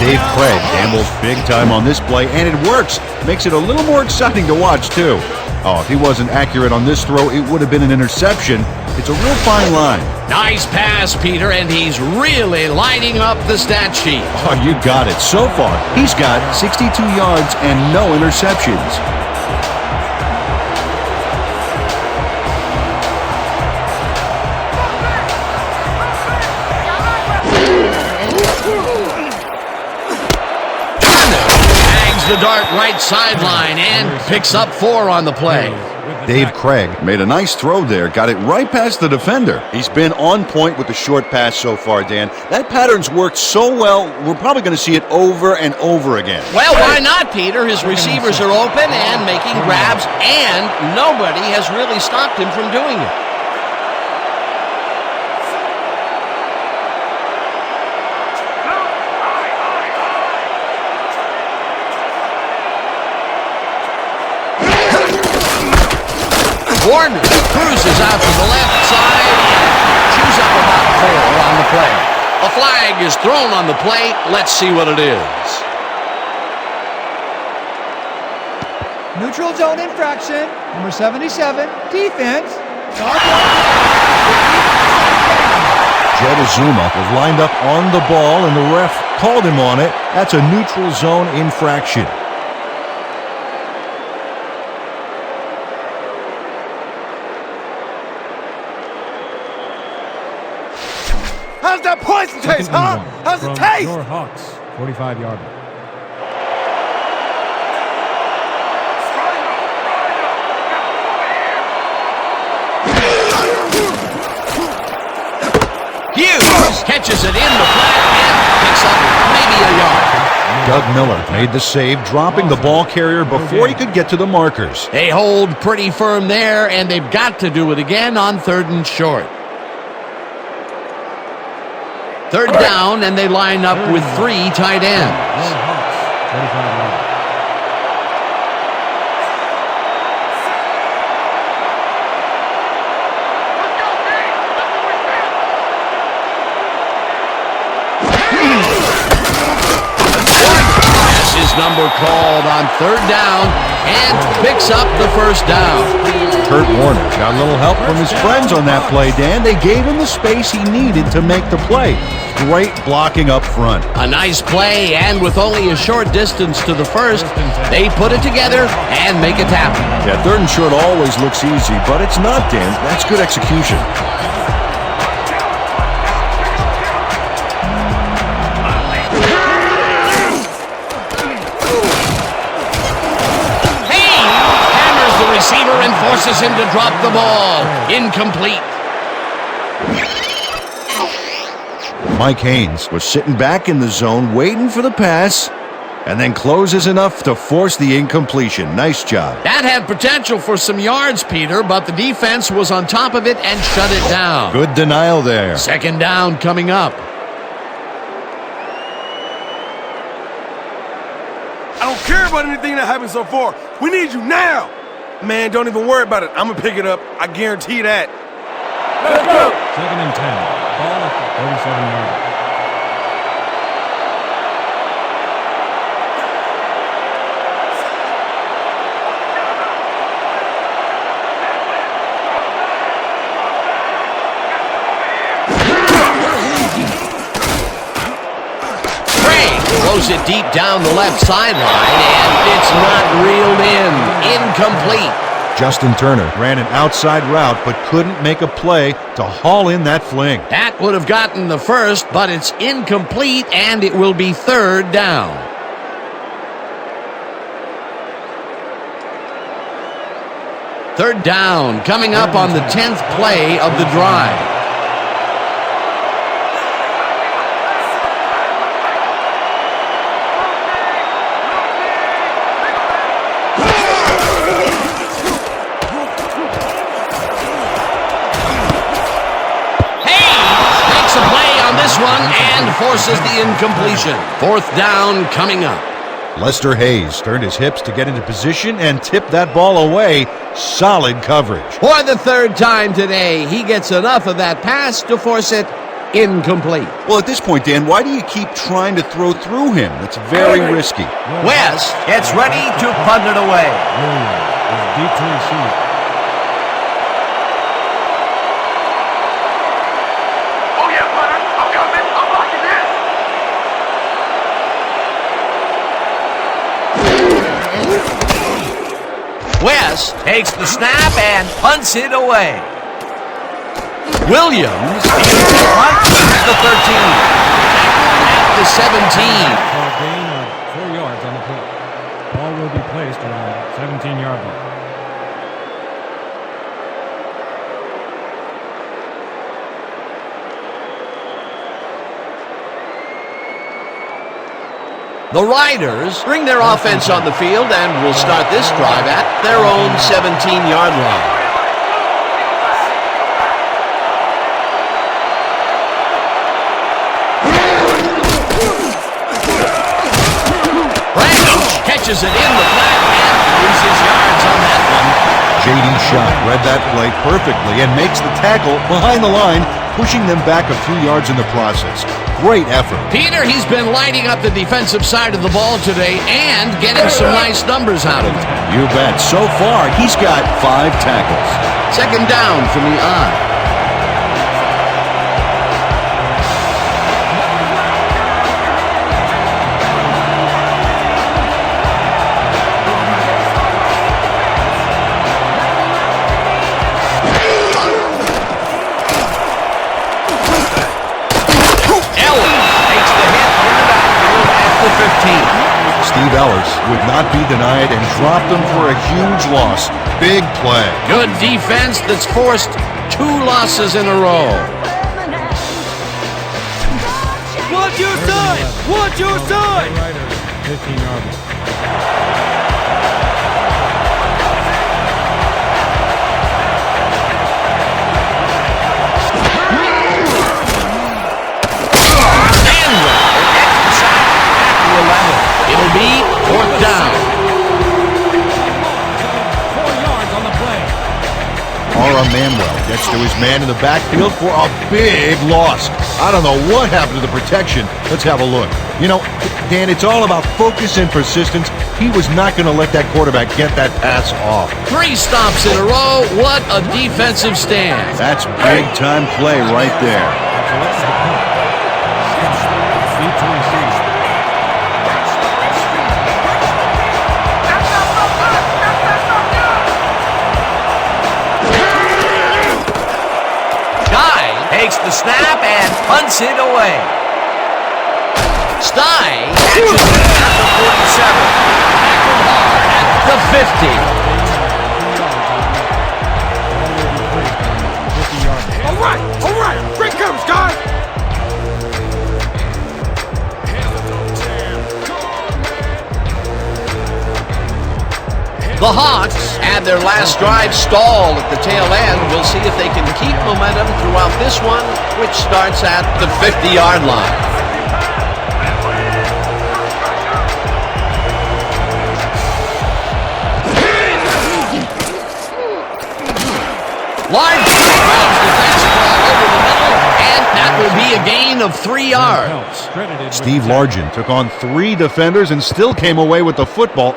Dave Craig gambles big time on this play, and it works. Makes it a little more exciting to watch, too. Oh, if he wasn't accurate on this throw, it would have been an interception. It's a real fine line. Nice pass, Peter, and he's really lighting up the stat sheet. Oh, you got it. So far, he's got 62 yards and no interceptions. The dart right sideline and picks up 4 on the play. Dave Craig made a nice throw there, got it right past the defender. He's been on point with the short pass so far, Dan. That pattern's worked so well, we're probably going to see it over and over again. Well, why not, Peter? His receivers are open and making grabs, and nobody has really stopped him from doing it. Warner cruises out to the left side and chews up about 4 on the play. A flag is thrown on the play. Let's see what it is. Neutral zone infraction, number 77, defense. Joe Azuma was lined up on the ball, and the ref called him on it. That's a neutral zone infraction. How's that poison taste, huh? How's it taste? Your Hawks, 45-yard line. Hughes catches it in the flat and picks up maybe a yard. Doug Miller made the save, dropping the ball carrier before he could get to the markers. They hold pretty firm there, and they've got to do it again on 3rd and short. 3rd down, and they line up with 3 tight ends. Your Hawks, 45-yard line. Number called on 3rd down and picks up the 1st down. Kurt Warner got a little help from his friends on that play, Dan. They gave him the space he needed to make the play. Great blocking up front. A nice play, and with only a short distance to the 1st, they put it together and make it happen. Yeah, 3rd and short always looks easy, but it's not, Dan. That's good execution. Receiver and forces him to drop the ball. Incomplete. Mike Haynes was sitting back in the zone waiting for the pass and then closes enough to force the incompletion. Nice job. That had potential for some yards, Peter, but the defense was on top of it and shut it down. Good denial there. 2nd down coming up. I don't care about anything that happened so far. We need you now. Man, don't even worry about it. I'm going to pick it up. I guarantee that. Let's go. 2nd and 10. Ball at the 37-yard line. Throws it deep down the left sideline, and it's not reeled in. Incomplete. Justin Turner ran an outside route but couldn't make a play to haul in that fling. That would have gotten the 1st, but it's incomplete, and it will be 3rd down. Third down coming up on the 10th play of the drive. Forces the incompletion. 4th down coming up. Lester Hayes turned his hips to get into position and tipped that ball away. Solid coverage. For the 3rd time today, he gets enough of that pass to force it incomplete. Well, at this point, Dan, why do you keep trying to throw through him? It's very risky. West gets ready to punt it away. Williams is deep to receive. West takes the snap and punts it away. Williams punts the 13. At the 17. For a gain of 4 yards on the play. Ball will be placed around 17-yard line. The Riders bring their offense on the field and will start this drive at their own 17-yard line. Branch catches it in the flat and loses yards on that one. J.D. Schott read that play perfectly and makes the tackle behind the line, pushing them back a few yards in the process. Great effort. Peter, he's been lighting up the defensive side of the ball today and getting some nice numbers out of it. You bet. So far, he's got 5 tackles. 2nd down from the eye. defense would not be denied and dropped them for a huge loss. Big play. Good defense that's forced 2 losses in a row. Watch your side! Watch your side! 15-yard line. It'll be 4th down. 4 yards on the play. Ara Manuel gets to his man in the backfield for a big loss. I don't know what happened to the protection. Let's have a look. You know, Dan, it's all about focus and persistence. He was not going to let that quarterback get that pass off. 3 stops in a row. What a defensive stand. That's big-time play right there. Takes the snap and punts it away. Stein catches it at the 47. Tackled hard at the 50. All right, bring comes, guys! The Hawks had their last drive stalled at the tail end. We'll see if they can keep momentum throughout this one, which starts at the 50-yard line. Large grabs the fastball over the middle, and that will be a gain of 3 yards. Steve Largent took on 3 defenders and still came away with the football.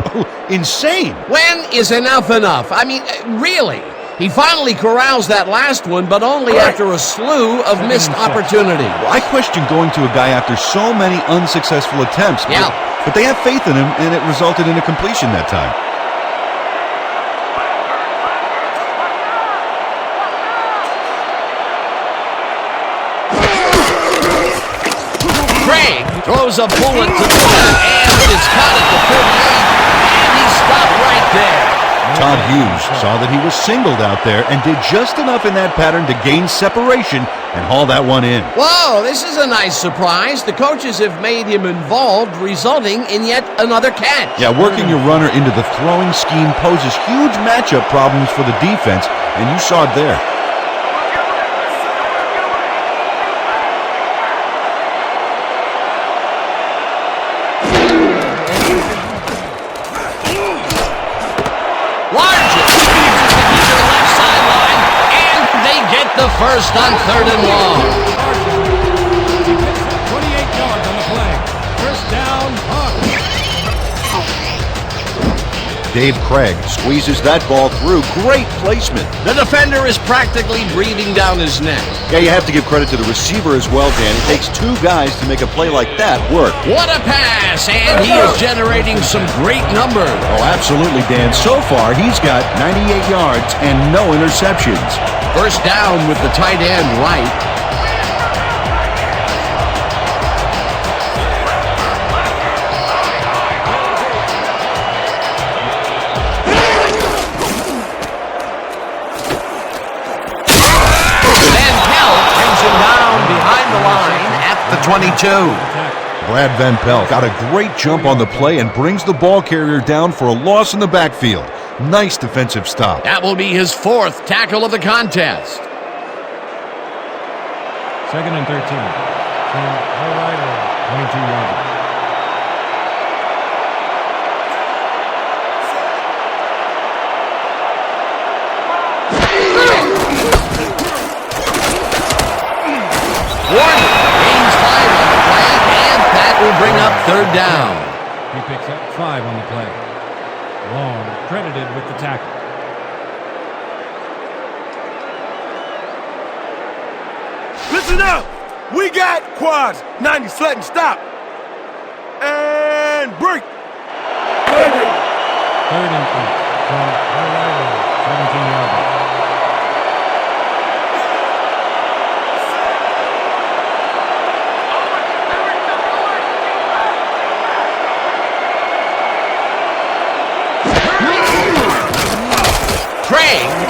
Insane! When is enough enough? I mean, really? He finally corrals that last one, but only after a slew of missed opportunities. I question going to a guy after so many unsuccessful attempts. Yeah. But they have faith in him, and it resulted in a completion that time. Throws a bullet to the left, and it's caught at the 48, and he stopped right there. Todd Hughes saw that he was singled out there and did just enough in that pattern to gain separation and haul that one in. Whoa, this is a nice surprise. The coaches have made him involved, resulting in yet another catch. Yeah, working your runner into the throwing scheme poses huge matchup problems for the defense, and you saw it there. The first on 3rd and long. 28 yards on the play. First down, Hawks. Dave Craig squeezes that ball through. Great placement. The defender is practically breathing down his neck. Yeah, you have to give credit to the receiver as well, Dan. It takes 2 guys to make a play like that work. What a pass, and he is generating some great numbers. Oh, absolutely, Dan. So far, he's got 98 yards and no interceptions. First down with the tight end right. Van Pelt brings him down behind the line at the 22. Brad Van Pelt got a great jump on the play and brings the ball carrier down for a loss in the backfield. Nice defensive stop. That will be his 4th tackle of the contest. 2nd and 13. From the right or 22-yard line. Warner gains 5 on the play, and that will bring up 3rd down. He picks up 5 on the play. Long credited with the tackle. Listen up! We got quads. 90 slant and stop. And break. 3rd and 8. From the right or 17-yard line.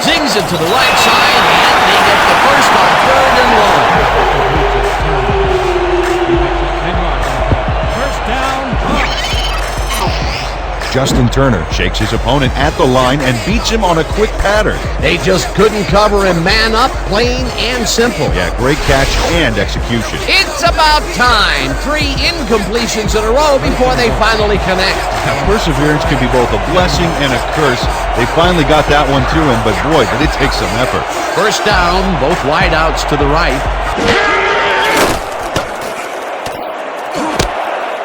Zings it to the right side, and they get the first on 3rd and long. First down. Justin Turner shakes his opponent at the line and beats him on a quick pattern. They just couldn't cover him man up, plain and simple. Yeah, great catch and execution. It's about time. 3 incompletions in a row before they finally connect. Now, perseverance can be both a blessing and a curse. They finally got that one to him, but boy, did it take some effort. First down, both wideouts to the right.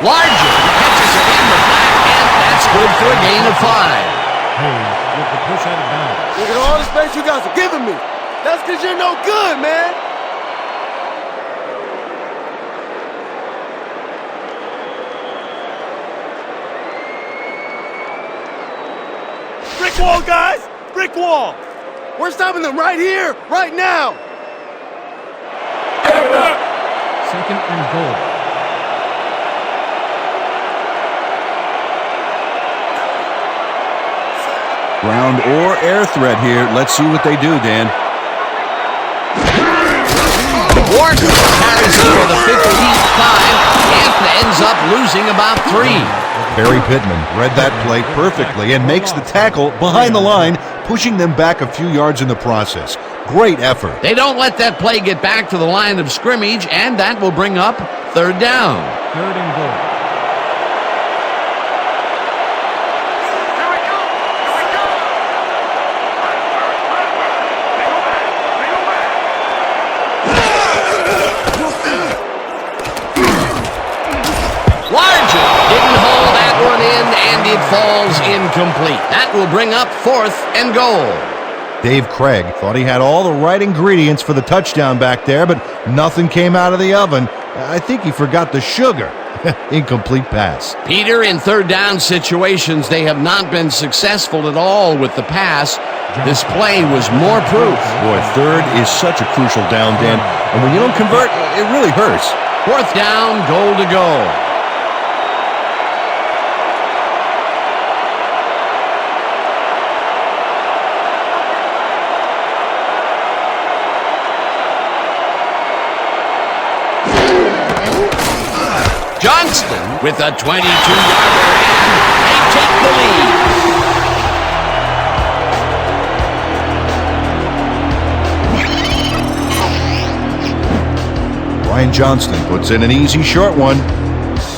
Larger catches it in the back, and that's good for a gain of 5. Hey, with the push out of bounds. Look at all the space you guys are giving me. That's because you're no good, man. Brick wall, guys! Brick wall! We're stopping them right here, right now! Second and goal. Ground or air threat here. Let's see what they do, Dan. Ward carries it for the 15th time and ends up losing about 3. Barry Pittman read that play perfectly and makes the tackle behind the line, pushing them back a few yards in the process. Great effort. They don't let that play get back to the line of scrimmage, and that will bring up 3rd down. 3rd and goal. And it falls incomplete. That will bring up 4th and goal. Dave Craig thought he had all the right ingredients for the touchdown back there, but nothing came out of the oven. I think he forgot the sugar. Incomplete pass. Peter, in 3rd down situations, they have not been successful at all with the pass. This play was more proof. Boy, 3rd is such a crucial down, Dan. And when you don't convert, it really hurts. 4th down, goal to go. Johnston with a 22-yarder, and they take the lead. Brian Johnston puts in an easy short one.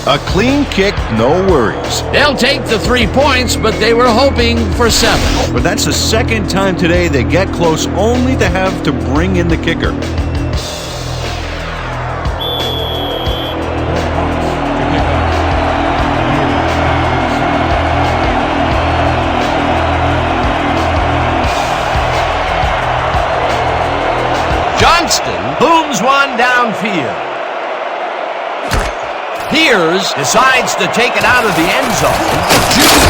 A clean kick, no worries. They'll take the 3 points, but they were hoping for 7. But that's the second time today they get close only to have to bring in the kicker. Johnston booms one downfield. Piers decides to take it out of the end zone.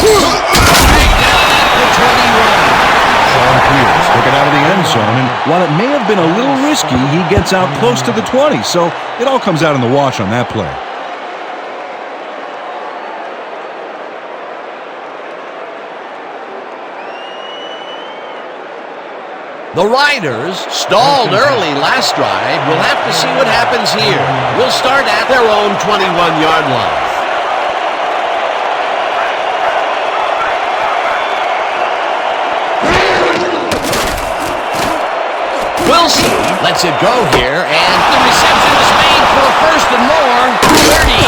Right down at the 21. Sean Piers took it out of the end zone, and while it may have been a little risky, he gets out close to the 20, so it all comes out in the wash on that play. The Riders stalled early last drive. We'll have to see what happens here. We'll start at their own 21-yard line. Wilson lets it go here, and the reception is made for a 1st and more. 30,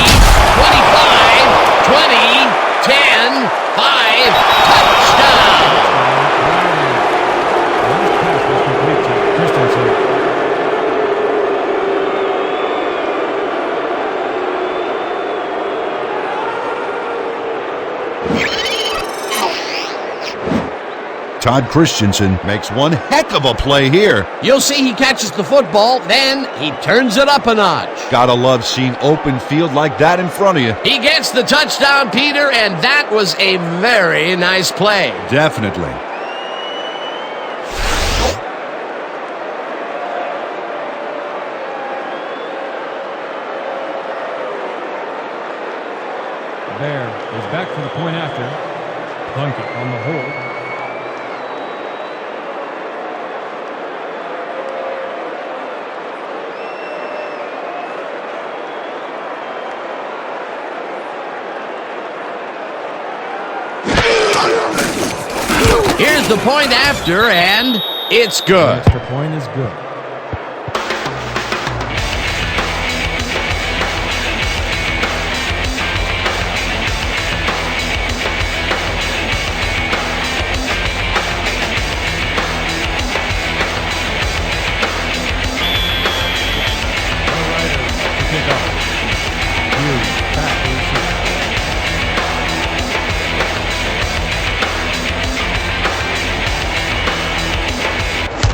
25, 20, 10, 5, touchdown. Todd Christensen makes one heck of a play here. You'll see he catches the football, then he turns it up a notch. Gotta love seeing open field like that in front of you. He gets the touchdown, Peter, and that was a very nice play. Definitely. Bear is back for the point after. Plunkett on the hold. Here's the point after, and it's The good. extra point is good.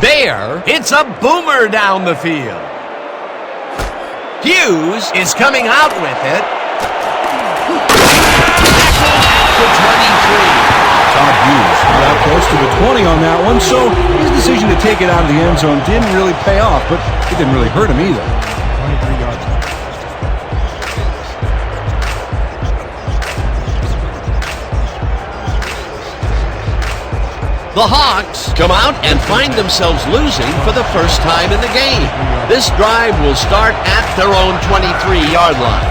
There, it's a boomer down the field. Hughes is coming out with it. Tackled at the 23. Todd Hughes got close to the 20 on that one, so his decision to take it out of the end zone didn't really pay off, but it didn't really hurt him either. 23 yards. The Hawks come out and find themselves losing for the first time in the game. This drive will start at their own 23-yard line.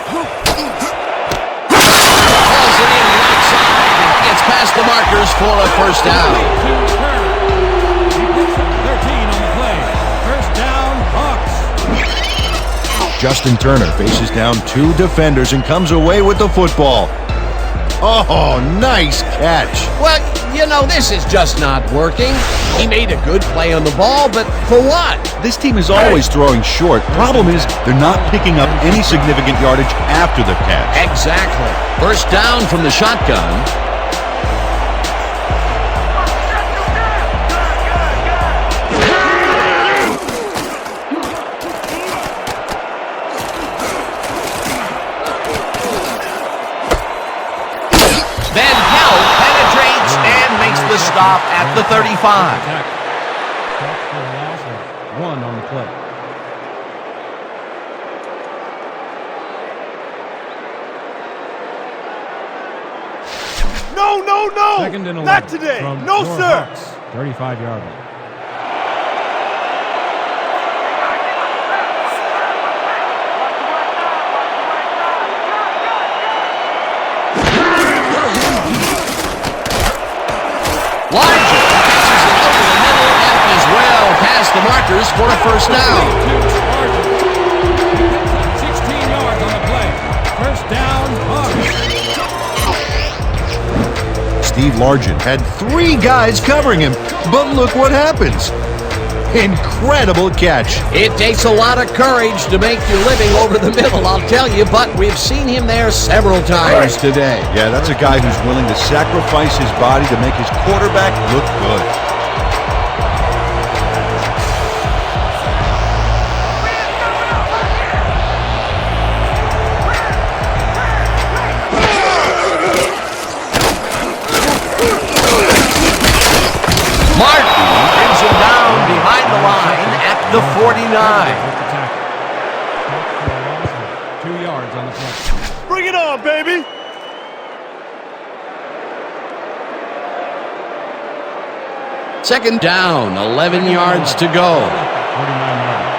Calls it in right side and gets past the markers for a first down. 13 on the play. First down, Hawks. Justin Turner faces down 2 defenders and comes away with the football. Oh, nice catch. Well, you know, this is just not working. He made a good play on the ball, but for what? This team is always throwing short. Problem is, they're not picking up any significant yardage after the catch. Exactly. First down from the shotgun. Van Pelt penetrates and makes the stop at the 35. Attack. Catch for a loss of 1 on the play. No, no, no! Second and 11. Not today! From No, your sir! Hawks, 35-yard line. Larger passes it over the middle and is well past the markers for a first down. 16 yards on the play. First down, Hawks. Steve Largent had 3 guys covering him, but look what happens. Incredible catch. It takes a lot of courage to make your living over the middle, I'll tell you, but we've seen him there several times today. Yeah, that's a guy who's willing to sacrifice his body to make his quarterback look good. Martin brings him down behind the line at the 49. Catch for a loss of 2 yards on the play. Bring it on, baby! Second down, 11 yards to go. 49 yards.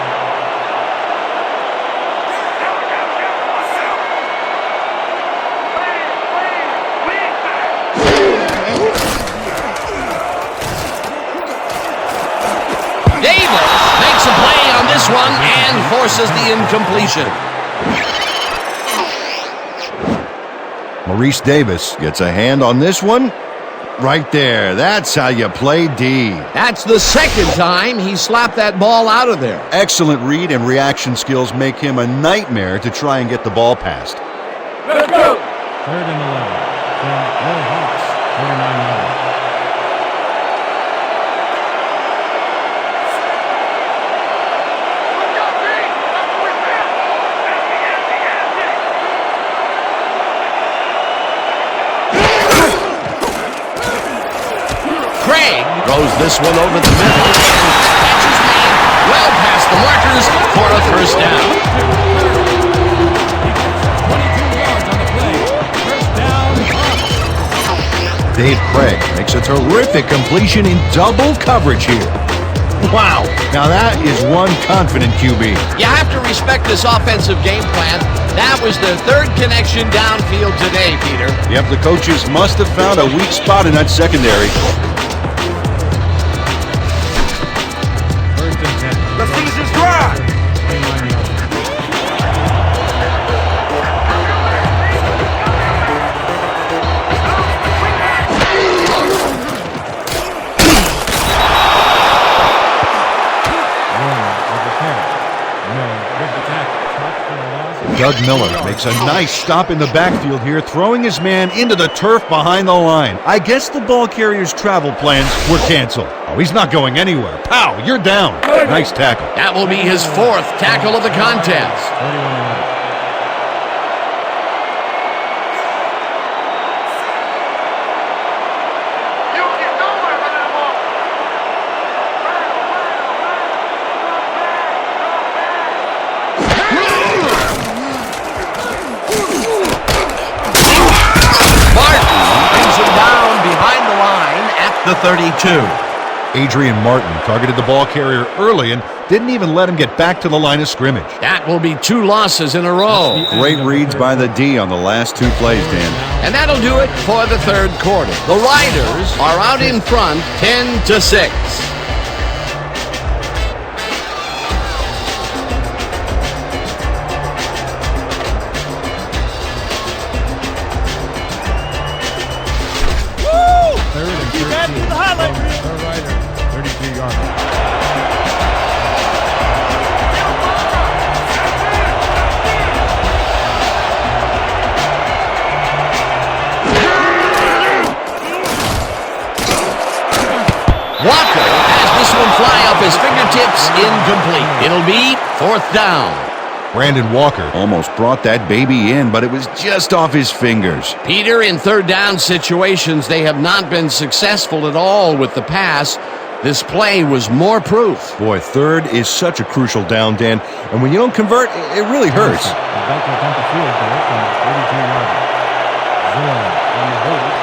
Davis makes a play on this one and forces the incompletion. Maurice Davis gets a hand on this one. Right there. That's how you play D. That's the second time he slapped that ball out of there. Excellent read and reaction skills make him a nightmare to try and get the ball past. Let's go! Third and 11 from your Hawks, 49 yards. Craig throws this one over the middle and catch is made well past the markers for a first down. 22 yards on the play. First down, Hawks. Dave Craig makes a terrific completion in double coverage here. Wow, now that is one confident QB. You have to respect this offensive game plan. That was their third connection downfield today, Peter. Yep, the coaches must have found a weak spot in that secondary. First and 10. Let's finish this drive. 29 yards. Doug Miller makes a nice stop in the backfield here, throwing his man into the turf behind the line. I guess the ball carrier's travel plans were canceled. Oh, he's not going anywhere. Pow, you're down. Nice tackle. That will be his fourth tackle of the contest. 31 yards. The 32. Adrian Martin targeted the ball carrier early and didn't even let him get back to the line of scrimmage. That will be 2 losses in a row. Great reads by the D on the last 2 plays, Dan. And that'll do it for the third quarter. The Riders are out in front 10-6. Walker has this one fly up his fingertips, incomplete. It'll be 4th down. Brandon Walker almost brought that baby in, but it was just off his fingers. Peter, in 3rd down situations, they have not been successful at all with the pass. This play was more proof. Boy, 3rd is such a crucial down, Dan, and when you don't convert, it really hurts. About to attempt a field goal from 33 yards. Zorn on the hold.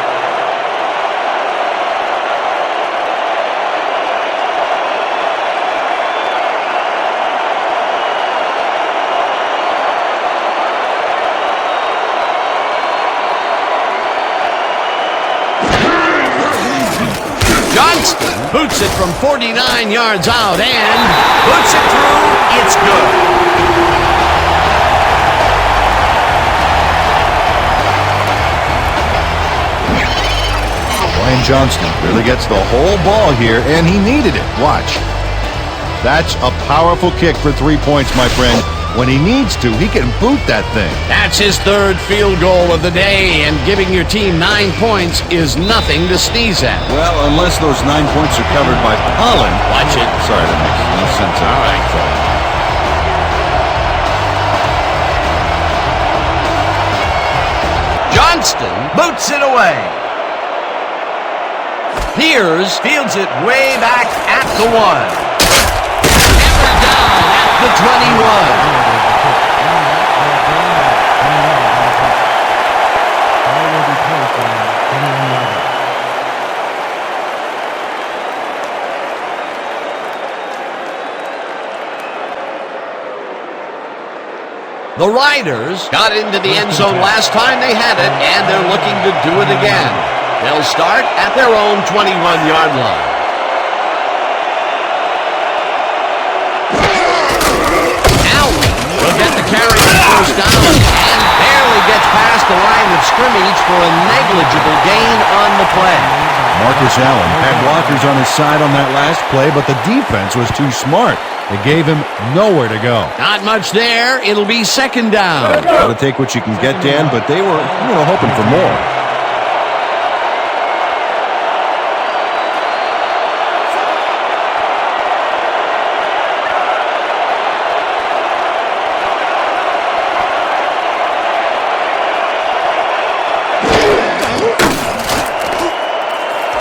Boots it from 49 yards out and boots it through. It's good. Brian Johnston really gets the whole ball here, and he needed it. Watch. That's a powerful kick for 3 points, my friend. When he needs to, he can boot that thing. That's his 3rd field goal of the day, and giving your team 9 points is nothing to sneeze at. Well, unless those 9 points are covered by pollen. Watch it. Sorry, that makes no sense. All right. Johnston boots it away. Piers fields it way back at the 1. Hammered down at the 21. The Riders got into the end zone last time they had it, and they're looking to do it again. They'll start at their own 21-yard line. Allen will get the carry for 1st down and barely gets past the line of scrimmage for a negligible gain on the play. Marcus Allen had blockers on his side on that last play, but the defense was too smart. They gave him nowhere to go. Not much there. It'll be 2nd down. Got to take what you can get, Dan, but they were, hoping for more.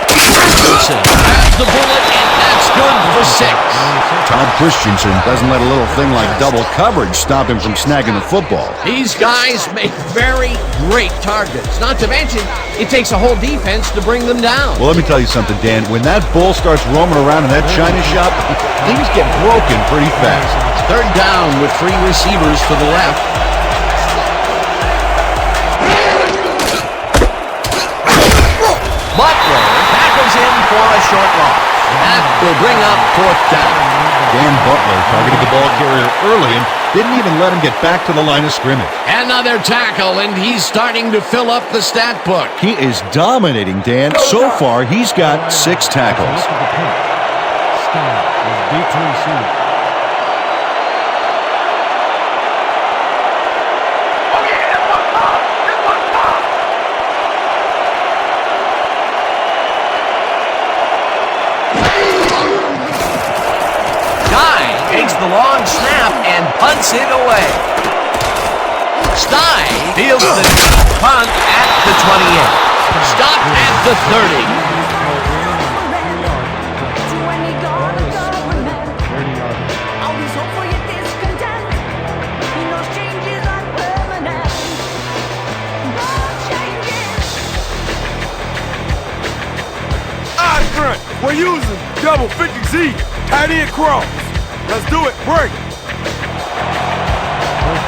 Grabs the bullet, and that's good for 6. Todd Christensen doesn't let a little thing like double coverage stop him from snagging the football. These guys make very great targets. Not to mention, it takes a whole defense to bring them down. Well, let me tell you something, Dan. When that bull starts roaming around in that china shop, things get broken pretty fast. Third down with 3 receivers to the left. Butler tackles in for a short loss. That will bring up 4th down. Dan Butler targeted the ball carrier early and didn't even let him get back to the line of scrimmage. Another tackle, and he's starting to fill up the stat book. He is dominating, Dan. So far, he's got 6 tackles. Stop is deep to receive. Takes the long snap and punts it away. Stein fields the punt at the 28. Stopped at the 30. Out front, we're using double 50Z. Tight end cross. Let's do it. Break. 1st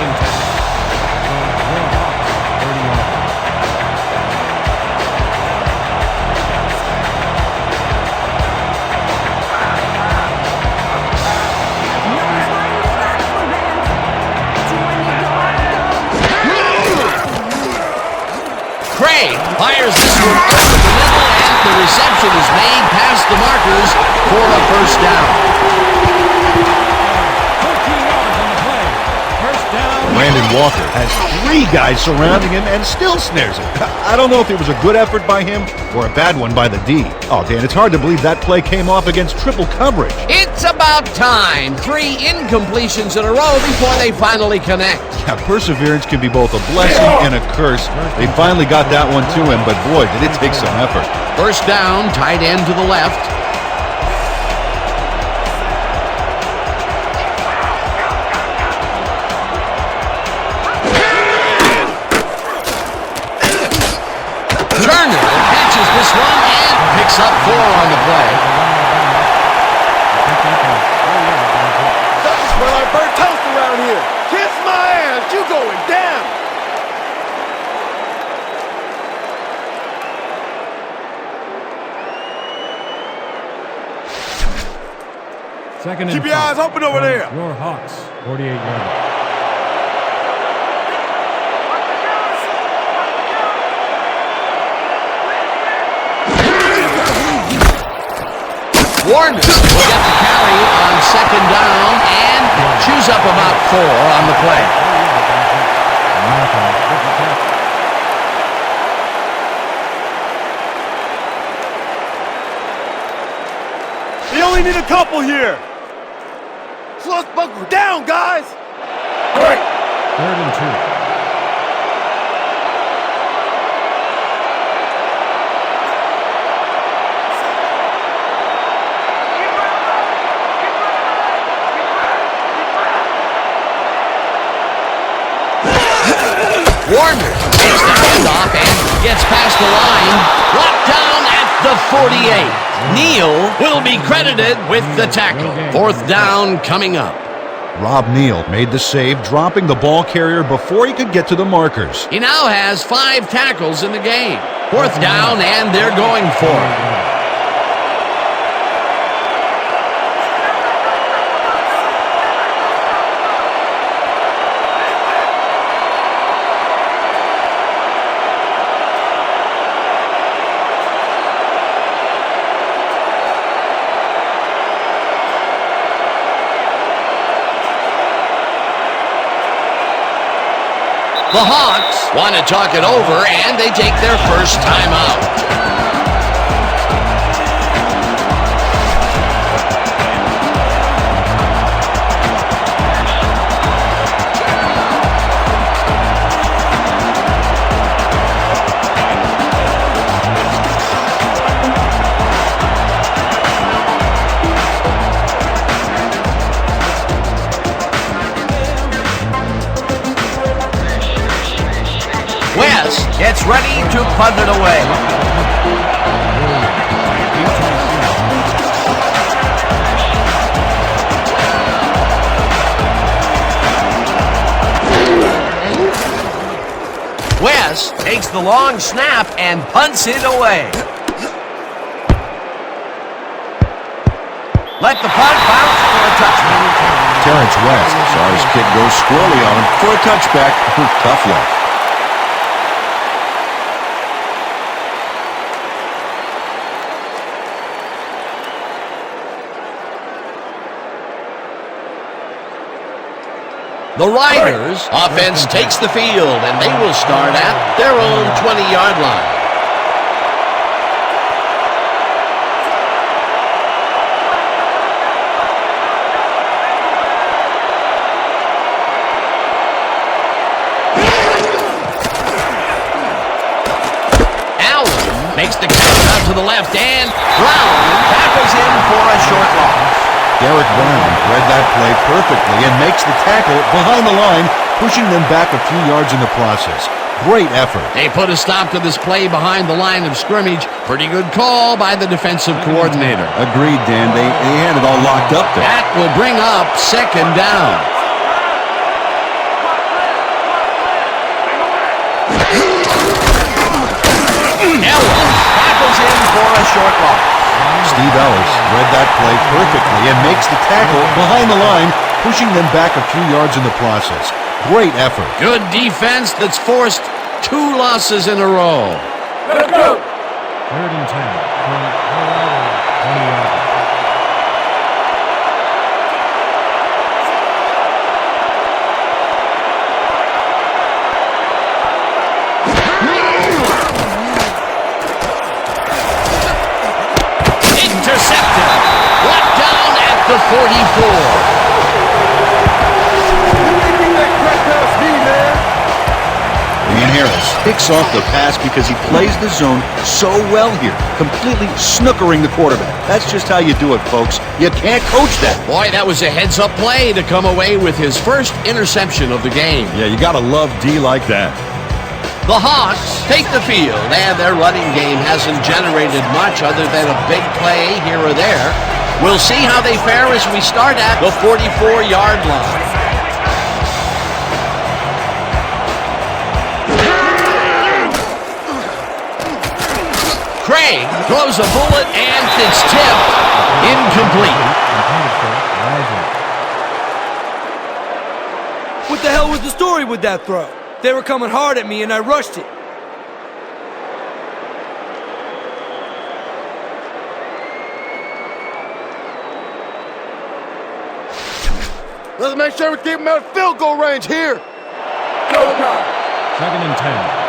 and 10. From your Hawks, 30 yards. Craig fires this one over the middle, and the reception is made past the markers for a 1st down. 13 yards on the play. 1st down. Brandon Walker has 3 guys surrounding him and still snares him. I don't know if it was a good effort by him or a bad one by the D. Oh, Dan, it's hard to believe that play came off against triple coverage. It's about time. 3 incompletions in a row before they finally connect. Yeah, perseverance can be both a blessing and a curse. They finally got that one to him, but boy, did it take some effort. 1st down, tight end to the left. Turner catches this one and picks up 4 on the play. Doesn't smell like burnt toast around here. Kiss my ass. You going down. Second and Keep your eyes open over there. Your Hawks, 48 yards. Warner will get the carry on 2nd down and chews up about 4 on the play. We only need a couple here. So let's buckle down, guys. Great. 3rd and 2. Warner takes the handoff and gets past the line. Locked down at the 48. Neal will be credited with the tackle. 4th down coming up. Rob Neal made the save, dropping the ball carrier before he could get to the markers. He now has 5 tackles in the game. 4th down, and they're going for it. The Hawks want to talk it over, and they take their first timeout. West gets ready to punt it away. West takes the long snap and punts it away. Let the punt bounce for a touchback. Terrence West saw his kick go squirrely on him for a touchback. Tough luck. The Riders' offense takes the field, and they will start at their own 20-yard line. Allen makes the catch out to the left, and Brown tackles in for a short loss. Derek Brown read that play perfectly and makes the tackle behind the line, pushing them back a few yards in the process. Great effort. They put a stop to this play behind the line of scrimmage. Pretty good call by the defensive coordinator. Agreed, Dan. They had it all locked up there. That will bring up second down. Ellis tackles in for a short loss. Steve Ellis read that play perfectly and makes the tackle behind the line, pushing them back a few yards in the process. Great effort. Good defense that's forced 2 losses in a row. Let's go. 3rd and 10 from the Riders' 20-yard line. Intercepted. Brought down at the 44. Ian Harris picks off the pass because he plays the zone so well here, completely snookering the quarterback. That's just how you do it, folks. You can't coach that. Boy, that was a heads-up play to come away with his first interception of the game. Yeah, you gotta love D like that. The Hawks take the field, and their running game hasn't generated much other than a big play here or there. We'll see how they fare as we start at the 44-yard line. Craig throws a bullet, and it's tipped. Incomplete. What the hell was the story with that throw? They were coming hard at me and I rushed it. Let's make sure we keep him out of field goal range here. Go time. 2nd and 10.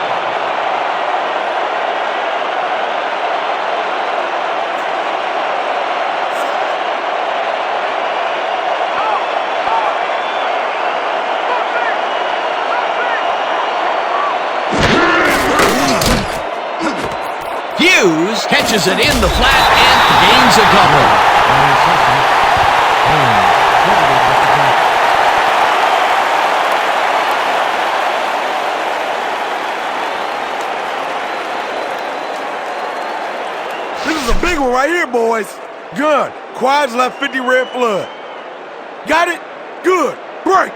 Hughes catches it in the flat and gains a couple. This is a big one right here, boys. Gun. Quads left 50 red flood. Got it? Good. Break.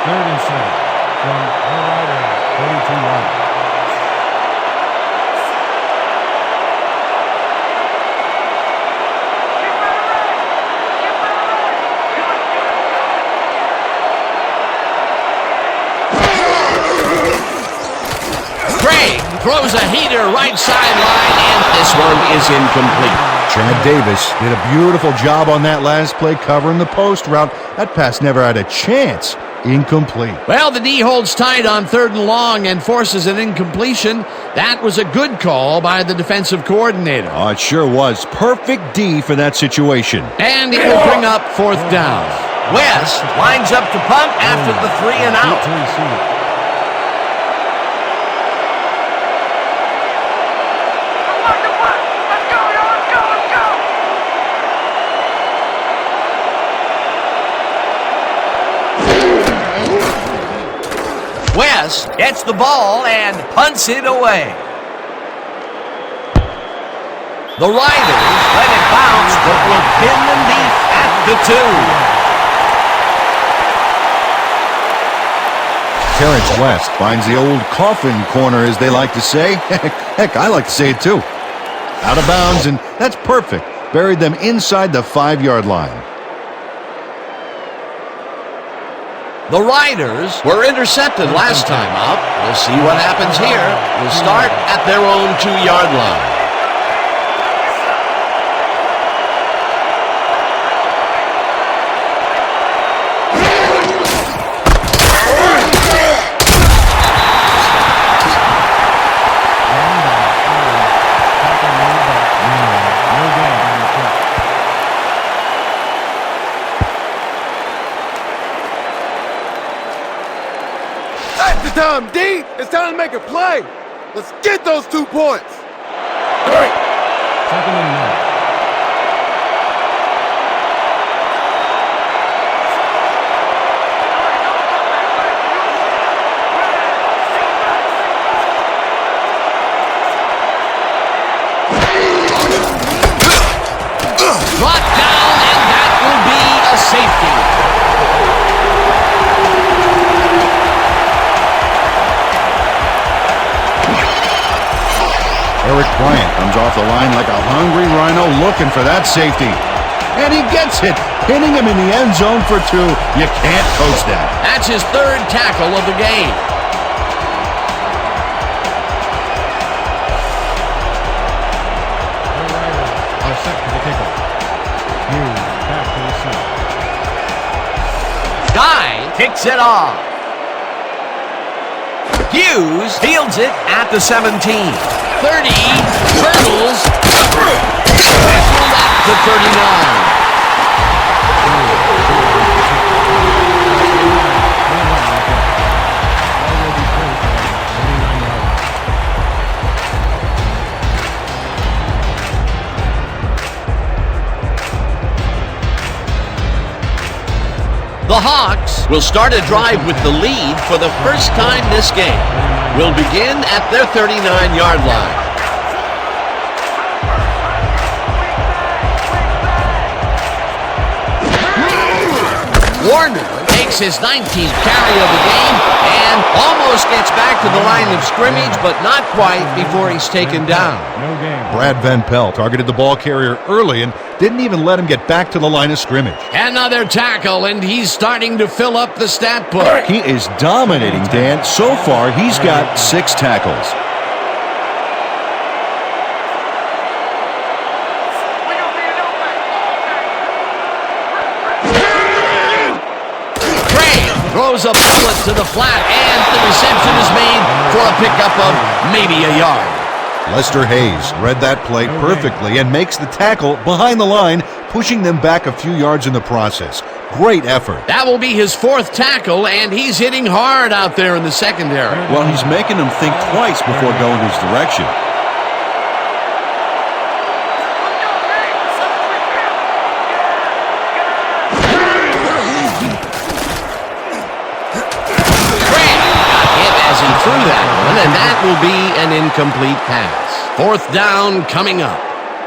3rd and 7 from the Riders' 32-yard line. Craig throws a heater right sideline, and this one is incomplete. Chad Davis did a beautiful job on that last play covering the post route. That pass never had a chance. Incomplete. Well, the D holds tight on 3rd and long and forces an incompletion. That was a good call by the defensive coordinator. Oh, it sure was. Perfect D for that situation. And it will bring up 4th down. West lines up to punt after the 3 and out. To receive. West gets the ball and punts it away. The Riders let it bounce, but will pin them deep at the 2. Terrence West finds the old coffin corner, as they like to say. Heck, I like to say it too. Out of bounds, and that's perfect. Buried them inside the 5-yard line. The Riders were intercepted last time up. We'll see what happens here. We'll start at their own 2-yard line. Time, D. It's time to make a play. Let's get those 2 points. Second and 9. Brought down, and that will be a safety. Eric Bryant comes off the line like a hungry rhino looking for that safety. And he gets it, pinning him in the end zone for 2. You can't coach that. That's his 3rd tackle of the game. The Riders are set for the kickoff. Hughes back to the seat. Guy kicks it off. Hughes fields it at the 17. 30, turtles, to 39. The Hawks will start a drive with the lead for the first time this game. Will begin at their 39-yard line. Warner takes his 19th carry of the game and almost gets back to the line of scrimmage, but not quite before he's taken down. No game. Brad Van Pelt targeted the ball carrier early and didn't even let him get back to the line of scrimmage. Another tackle, and he's starting to fill up the stat book. He is dominating, Dan. So far, he's got 6 tackles. Throws a bullet to the flat, and the reception is made for a pickup of maybe a yard. Lester Hayes read that play perfectly and makes the tackle behind the line, pushing them back a few yards in the process. Great effort. That will be his 4th tackle, and he's hitting hard out there in the secondary. Well, he's making them think twice before going his direction. Through that one, and that will be an incomplete pass. 4th down coming up.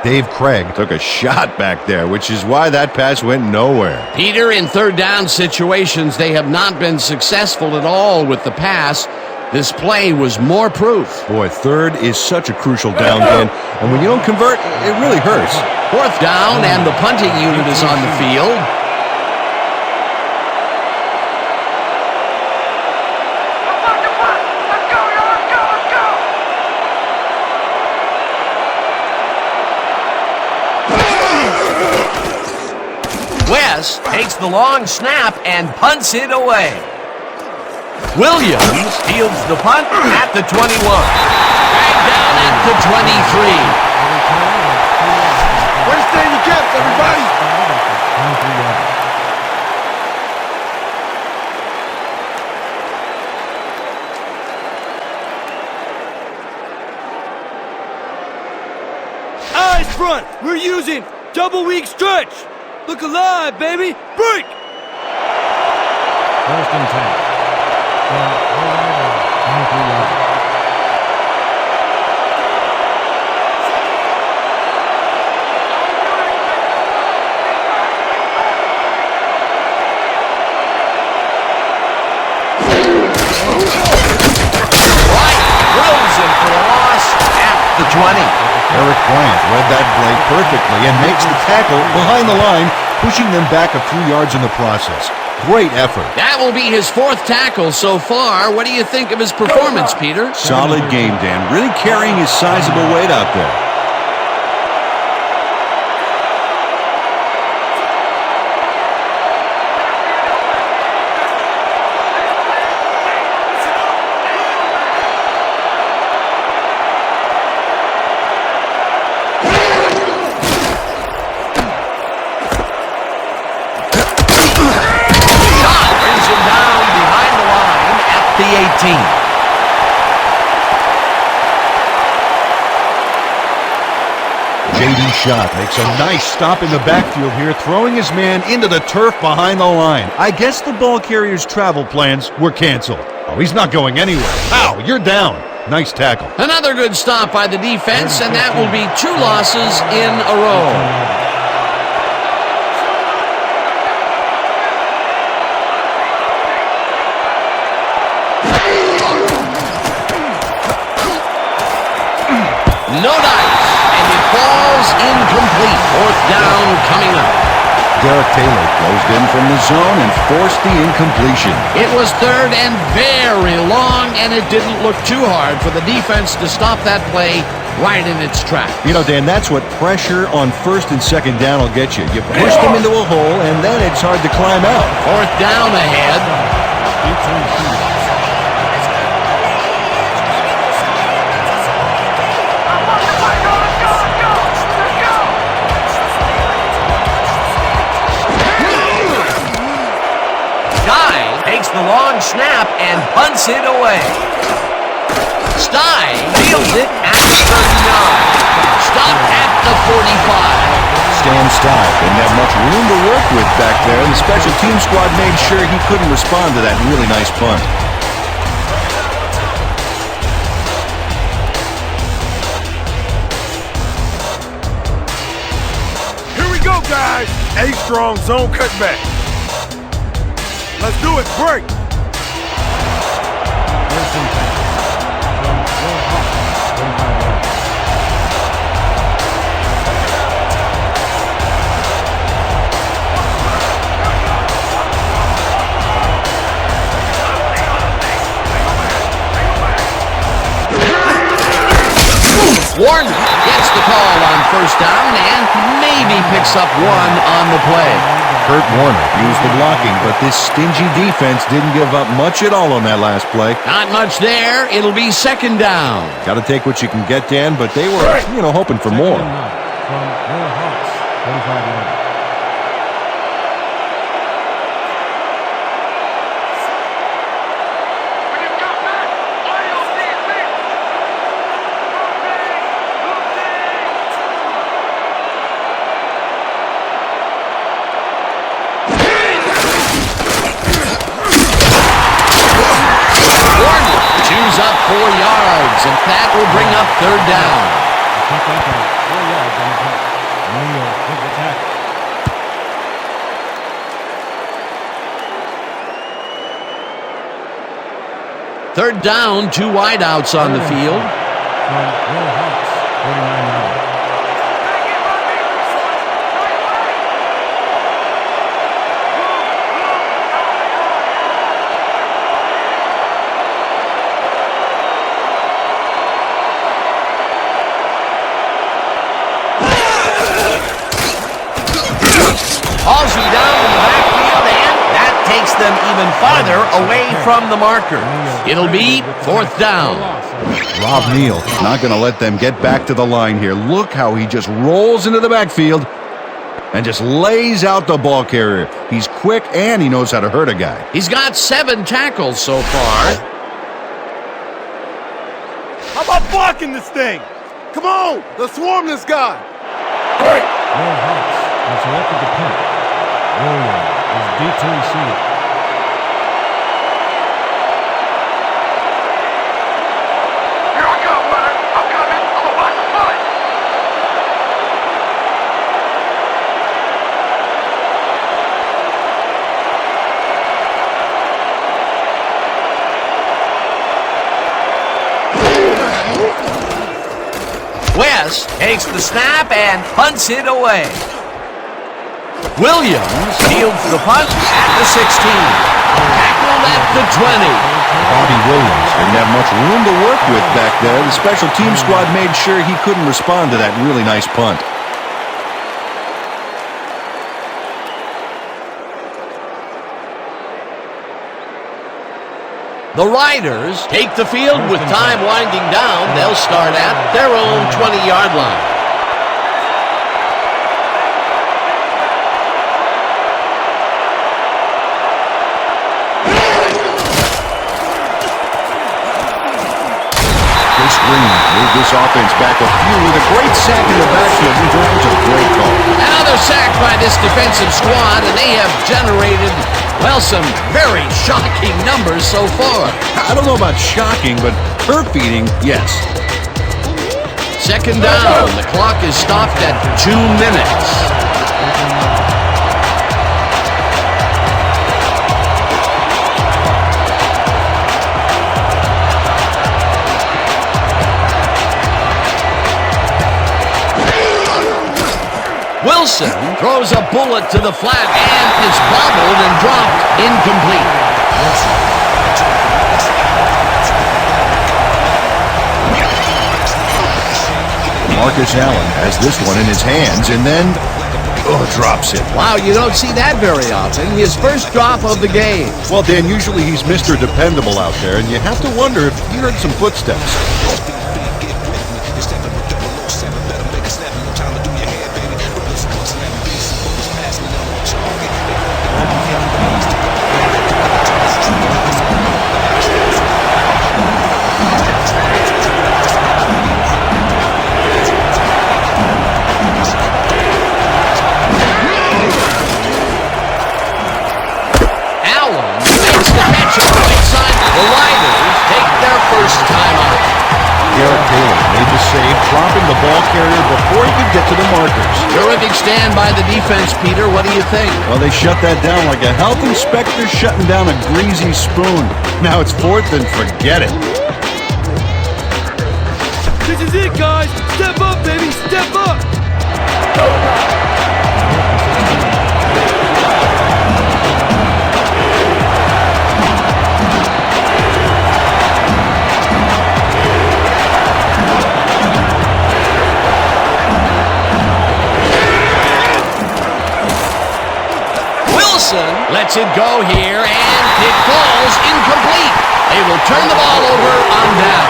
Dave Craig took a shot back there, which is why that pass went nowhere. Peter, in 3rd down situations, they have not been successful at all with the pass. This play was more proof. Boy, 3rd is such a crucial down, Dan, and when you don't convert, it really hurts. 4th down, and the punting unit is on the field. West takes the long snap and punts it away. Williams fields the punt at the 21. Dragged down at the 23. Way to stay in your gaps, everybody! Eyes front. We're using double weak stretch. Look alive, baby. Break. 1st and 10. yards. The 20. Eric Bryant read that play perfectly and makes the tackle behind the line, pushing them back a few yards in the process. Great effort. That will be his 4th tackle so far. What do you think of his performance, Peter? Solid game, Dan. Really carrying his sizable weight out there. The 18. J.D. Schott makes a nice stop in the backfield here, throwing his man into the turf behind the line. I guess the ball carrier's travel plans were canceled. Oh, he's not going anywhere. Ow, you're down. Nice tackle. Another good stop by the defense, and that will be 2 losses in a row. No dice, and it falls incomplete. 4th down coming up. Derek Taylor closed in from the zone and forced the incompletion. It was 3rd and very long, and it didn't look too hard for the defense to stop that play right in its tracks. You know, Dan, that's what pressure on 1st and 2nd down will get you. You push them into a hole, and then it's hard to climb out. 4th down ahead. Takes the long snap and punts it away. Stein fields it at the 39. Stopped at the 45. Stan Stein didn't have much room to work with back there, and the special team squad made sure he couldn't respond to that really nice punt. Here we go, guys. A strong zone cutback. Let's do it. Break. Warren gets the call on 1st down and maybe picks up 1 on the play. Kurt Warner used the blocking, but this stingy defense didn't give up much at all on that last play. Not much there. It'll be 2nd down. Got to take what you can get, Dan, but they were, hoping for more. From your Hawks, 45 yards. Up 4 yards, and that will bring up 3rd down. Pick up at 4 yards on the play. Mario with the tackle. 3rd down, 2 wideouts on the field. From your Hawks, 49 yards. Halsey down in the backfield, and that takes them even farther away from the marker. It'll be 4th down. Rob Neal not going to let them get back to the line here. Look how he just rolls into the backfield and just lays out the ball carrier. He's quick and he knows how to hurt a guy. He's got 7 tackles so far. How about blocking this thing? Come on, let's swarm this guy. Your Hawks have selected the punt. William is deep to receive. West takes the snap and punts it away. Williams fields the punt at the 16. Tackled at the 20. Bobby Williams didn't have much room to work with back there. The special team squad made sure he couldn't respond to that really nice punt. The Riders take the field with time winding down. They'll start at their own 20-yard line. Chris Green moved this offense back a few with a great sack in the backfield. That was a great call. Another sack by this defensive squad, and they have generated, well, some very shocking numbers so far. I don't know about shocking, but turf-eating, yes. Second down. The clock is stopped at 2 minutes. Wilson throws a bullet to the flat and is bobbled and dropped incomplete. Marcus Allen has this one in his hands and then drops it. Wow, you don't see that very often. His first drop of the game. Well, Dan, usually he's Mr. Dependable out there, and you have to wonder if he heard some footsteps. Dropping the ball carrier before he could get to the markers. Terrific stand by the defense, Peter. What do you think? Well, they shut that down like a health inspector shutting down a greasy spoon. Now it's fourth and forget it. This is it, guys. Step up, baby. Step up. Lets it go here, and it falls incomplete. They will turn the ball over on down.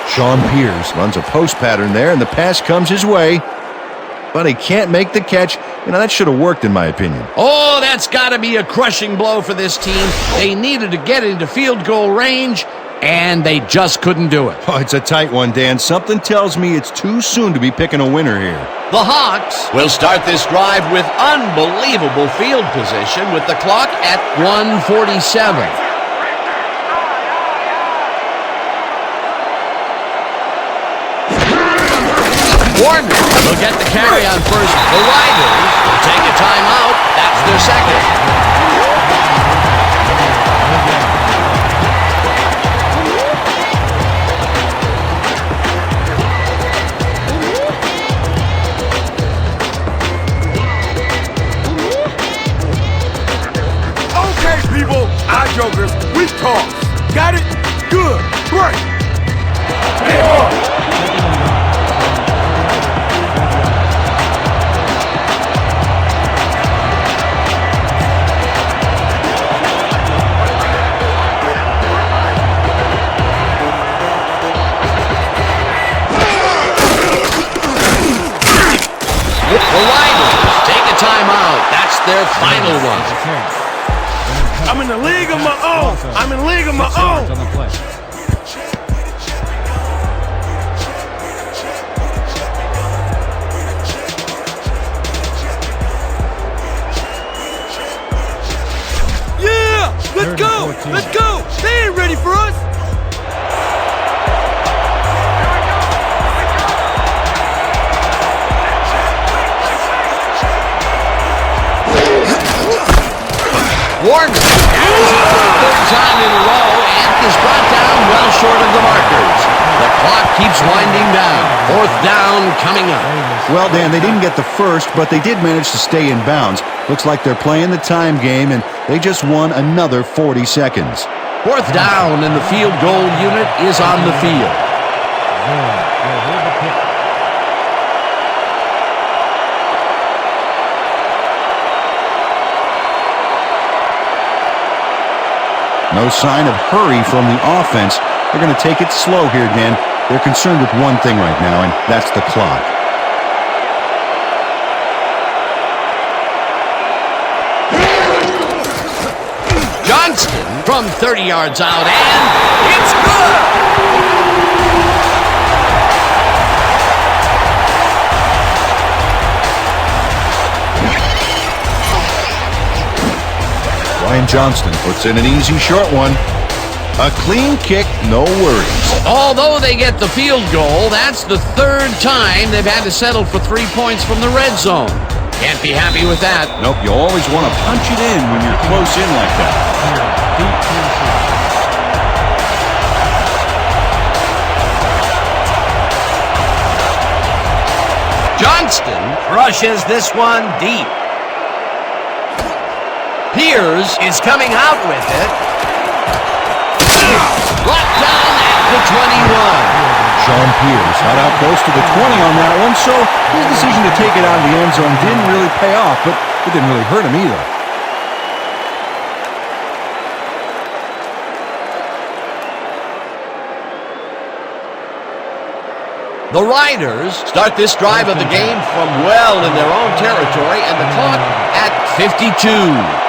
Sean Pierce runs a post pattern there, and the pass comes his way. But he can't make the catch. You know, that should have worked in my opinion. Oh, that's got to be a crushing blow for this team. They needed to get into field goal range, and they just couldn't do it. Oh, it's a tight one, Dan. Something tells me it's too soon to be picking a winner here. The Hawks will start this drive with unbelievable field position with the clock at 1:47. Warner will get the carry on first. The Riders will take a timeout. That's their second. People, eye jokers, we talk. Got it? Good. Great. Hey, The Riders take a timeout. That's their final one. I'm in the league of my own. I'm in the league of my own. Yeah! Let's go! Let's go! They ain't ready for us! Warner Third time in a row, and is brought down well short of the markers. The clock keeps winding down. Fourth down coming up. Well, Dan, they didn't get the first, but they did manage to stay in bounds. Looks like they're playing the time game, and they just won another 40 seconds. Fourth down, and the field goal unit is on the field. No sign of hurry from the offense. They're going to take it slow here, Dan. They're concerned with one thing right now, and that's the clock. Johnston from 30 yards out, and it's good! Ryan Johnston puts in an easy short one. A clean kick, no worries. Although they get the field goal, that's the third time they've had to settle for 3 points from the red zone. Can't be happy with that. Nope, you always want to punch it in when you're close in like that. Johnston crushes this one deep. Piers is coming out with it. Brought down at the 21. Sean Piers got out close to the 20 on that one, so his decision to take it out of the end zone didn't really pay off, but it didn't really hurt him either. The Riders start this drive of the game from well in their own territory, and the clock at 52.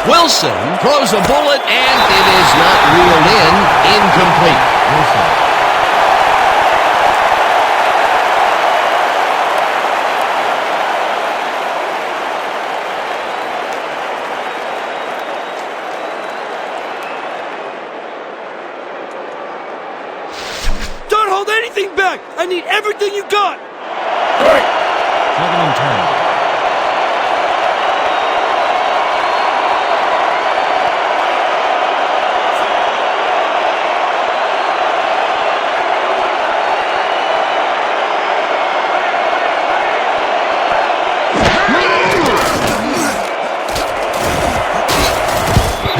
Wilson throws a bullet, and it is not reeled in. Incomplete. Don't hold anything back. I need everything you got. Second and 10.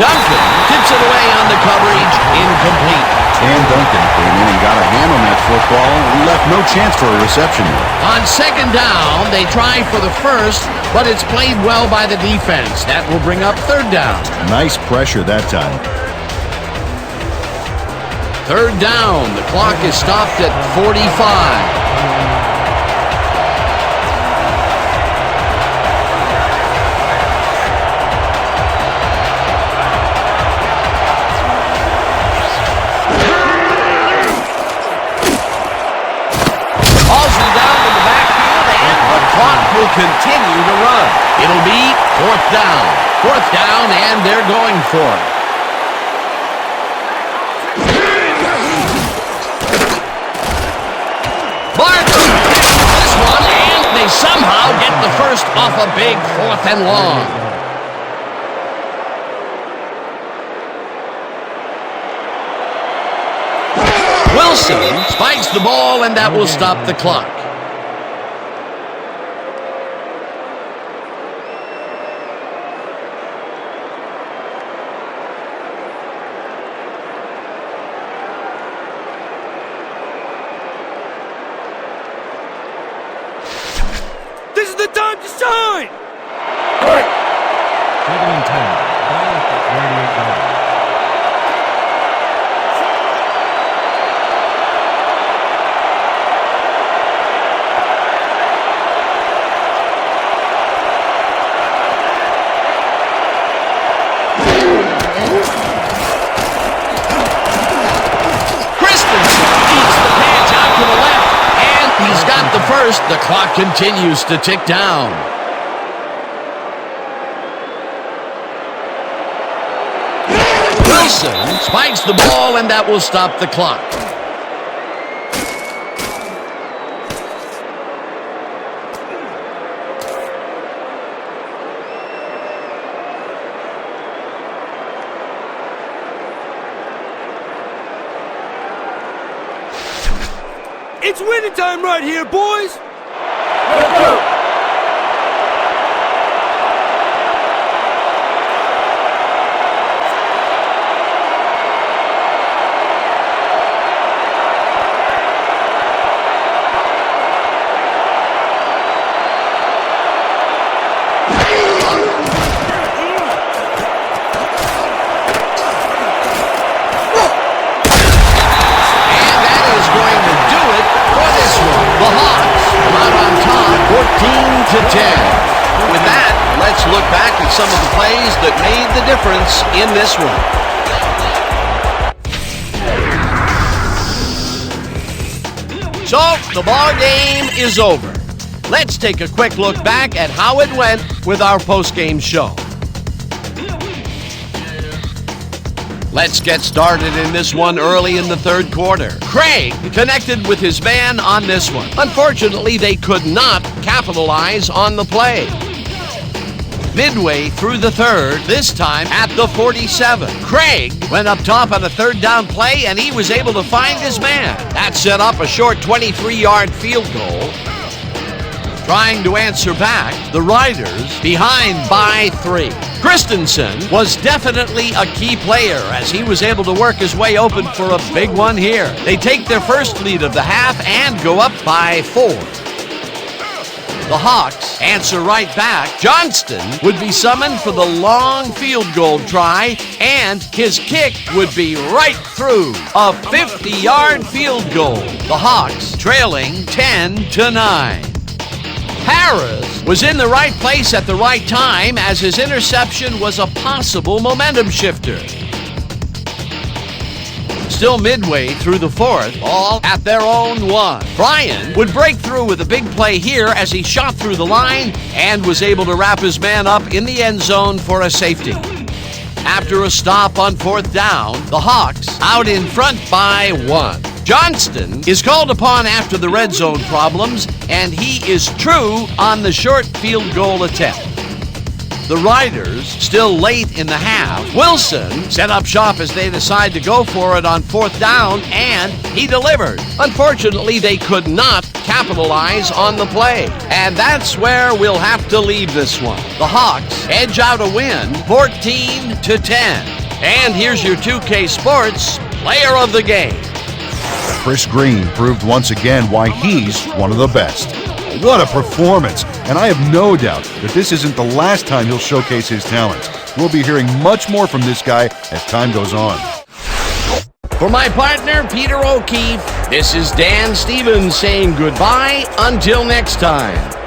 Duncan tips it away on the coverage. Incomplete. And Duncan came in and got a hand on that football and left no chance for a reception there. On second down, they try for the first, but it's played well by the defense. That will bring up third down. Nice pressure that time. Third down. The clock is stopped at 45. Will continue to run. It'll be fourth down. Fourth down, and they're going for it. Barker gets this one, and they somehow get the first off a big fourth and long. Wilson spikes the ball, and that will stop the clock. This is the time to shine! Second and 10. Ball at the 38-yard. He's got the first. The clock continues to tick down. Wilson spikes the ball, and that will stop the clock. It's winning time right here, boys! With that, let's look back at some of the plays that made the difference in this one. So, the ball game is over. Let's take a quick look back at how it went with our post-game show. Let's get started in this one early in the third quarter. Craig connected with his man on this one. Unfortunately, they could not capitalize on the play. Midway through the third, this time at the 47. Craig went up top on a third down play, and he was able to find his man. That set up a short 23-yard field goal. Trying to answer back, the Riders behind by 3. Christensen was definitely a key player as he was able to work his way open for a big one here. They take their first lead of the half and go up by 4. The Hawks answer right back. Johnston would be summoned for the long field goal try, and his kick would be right through a 50-yard field goal. The Hawks trailing 10-9. Harris was in the right place at the right time as his interception was a possible momentum shifter. Still midway through the fourth, all at their own 1. Bryan would break through with a big play here as he shot through the line and was able to wrap his man up in the end zone for a safety. After a stop on fourth down, the Hawks out in front by 1. Johnston is called upon after the red zone problems, and he is true on the short field goal attempt. The Riders still late in the half. Wilson set up shop as they decide to go for it on fourth down, and he delivered. Unfortunately, they could not capitalize on the play, and that's where we'll have to leave this one. The Hawks edge out a win, 14-10. And here's your 2K Sports Player of the Game. Chris Green proved once again why he's one of the best. What a performance! And I have no doubt that this isn't the last time he'll showcase his talents. We'll be hearing much more from this guy as time goes on. For my partner, Peter O'Keefe, this is Dan Stevens saying goodbye until next time.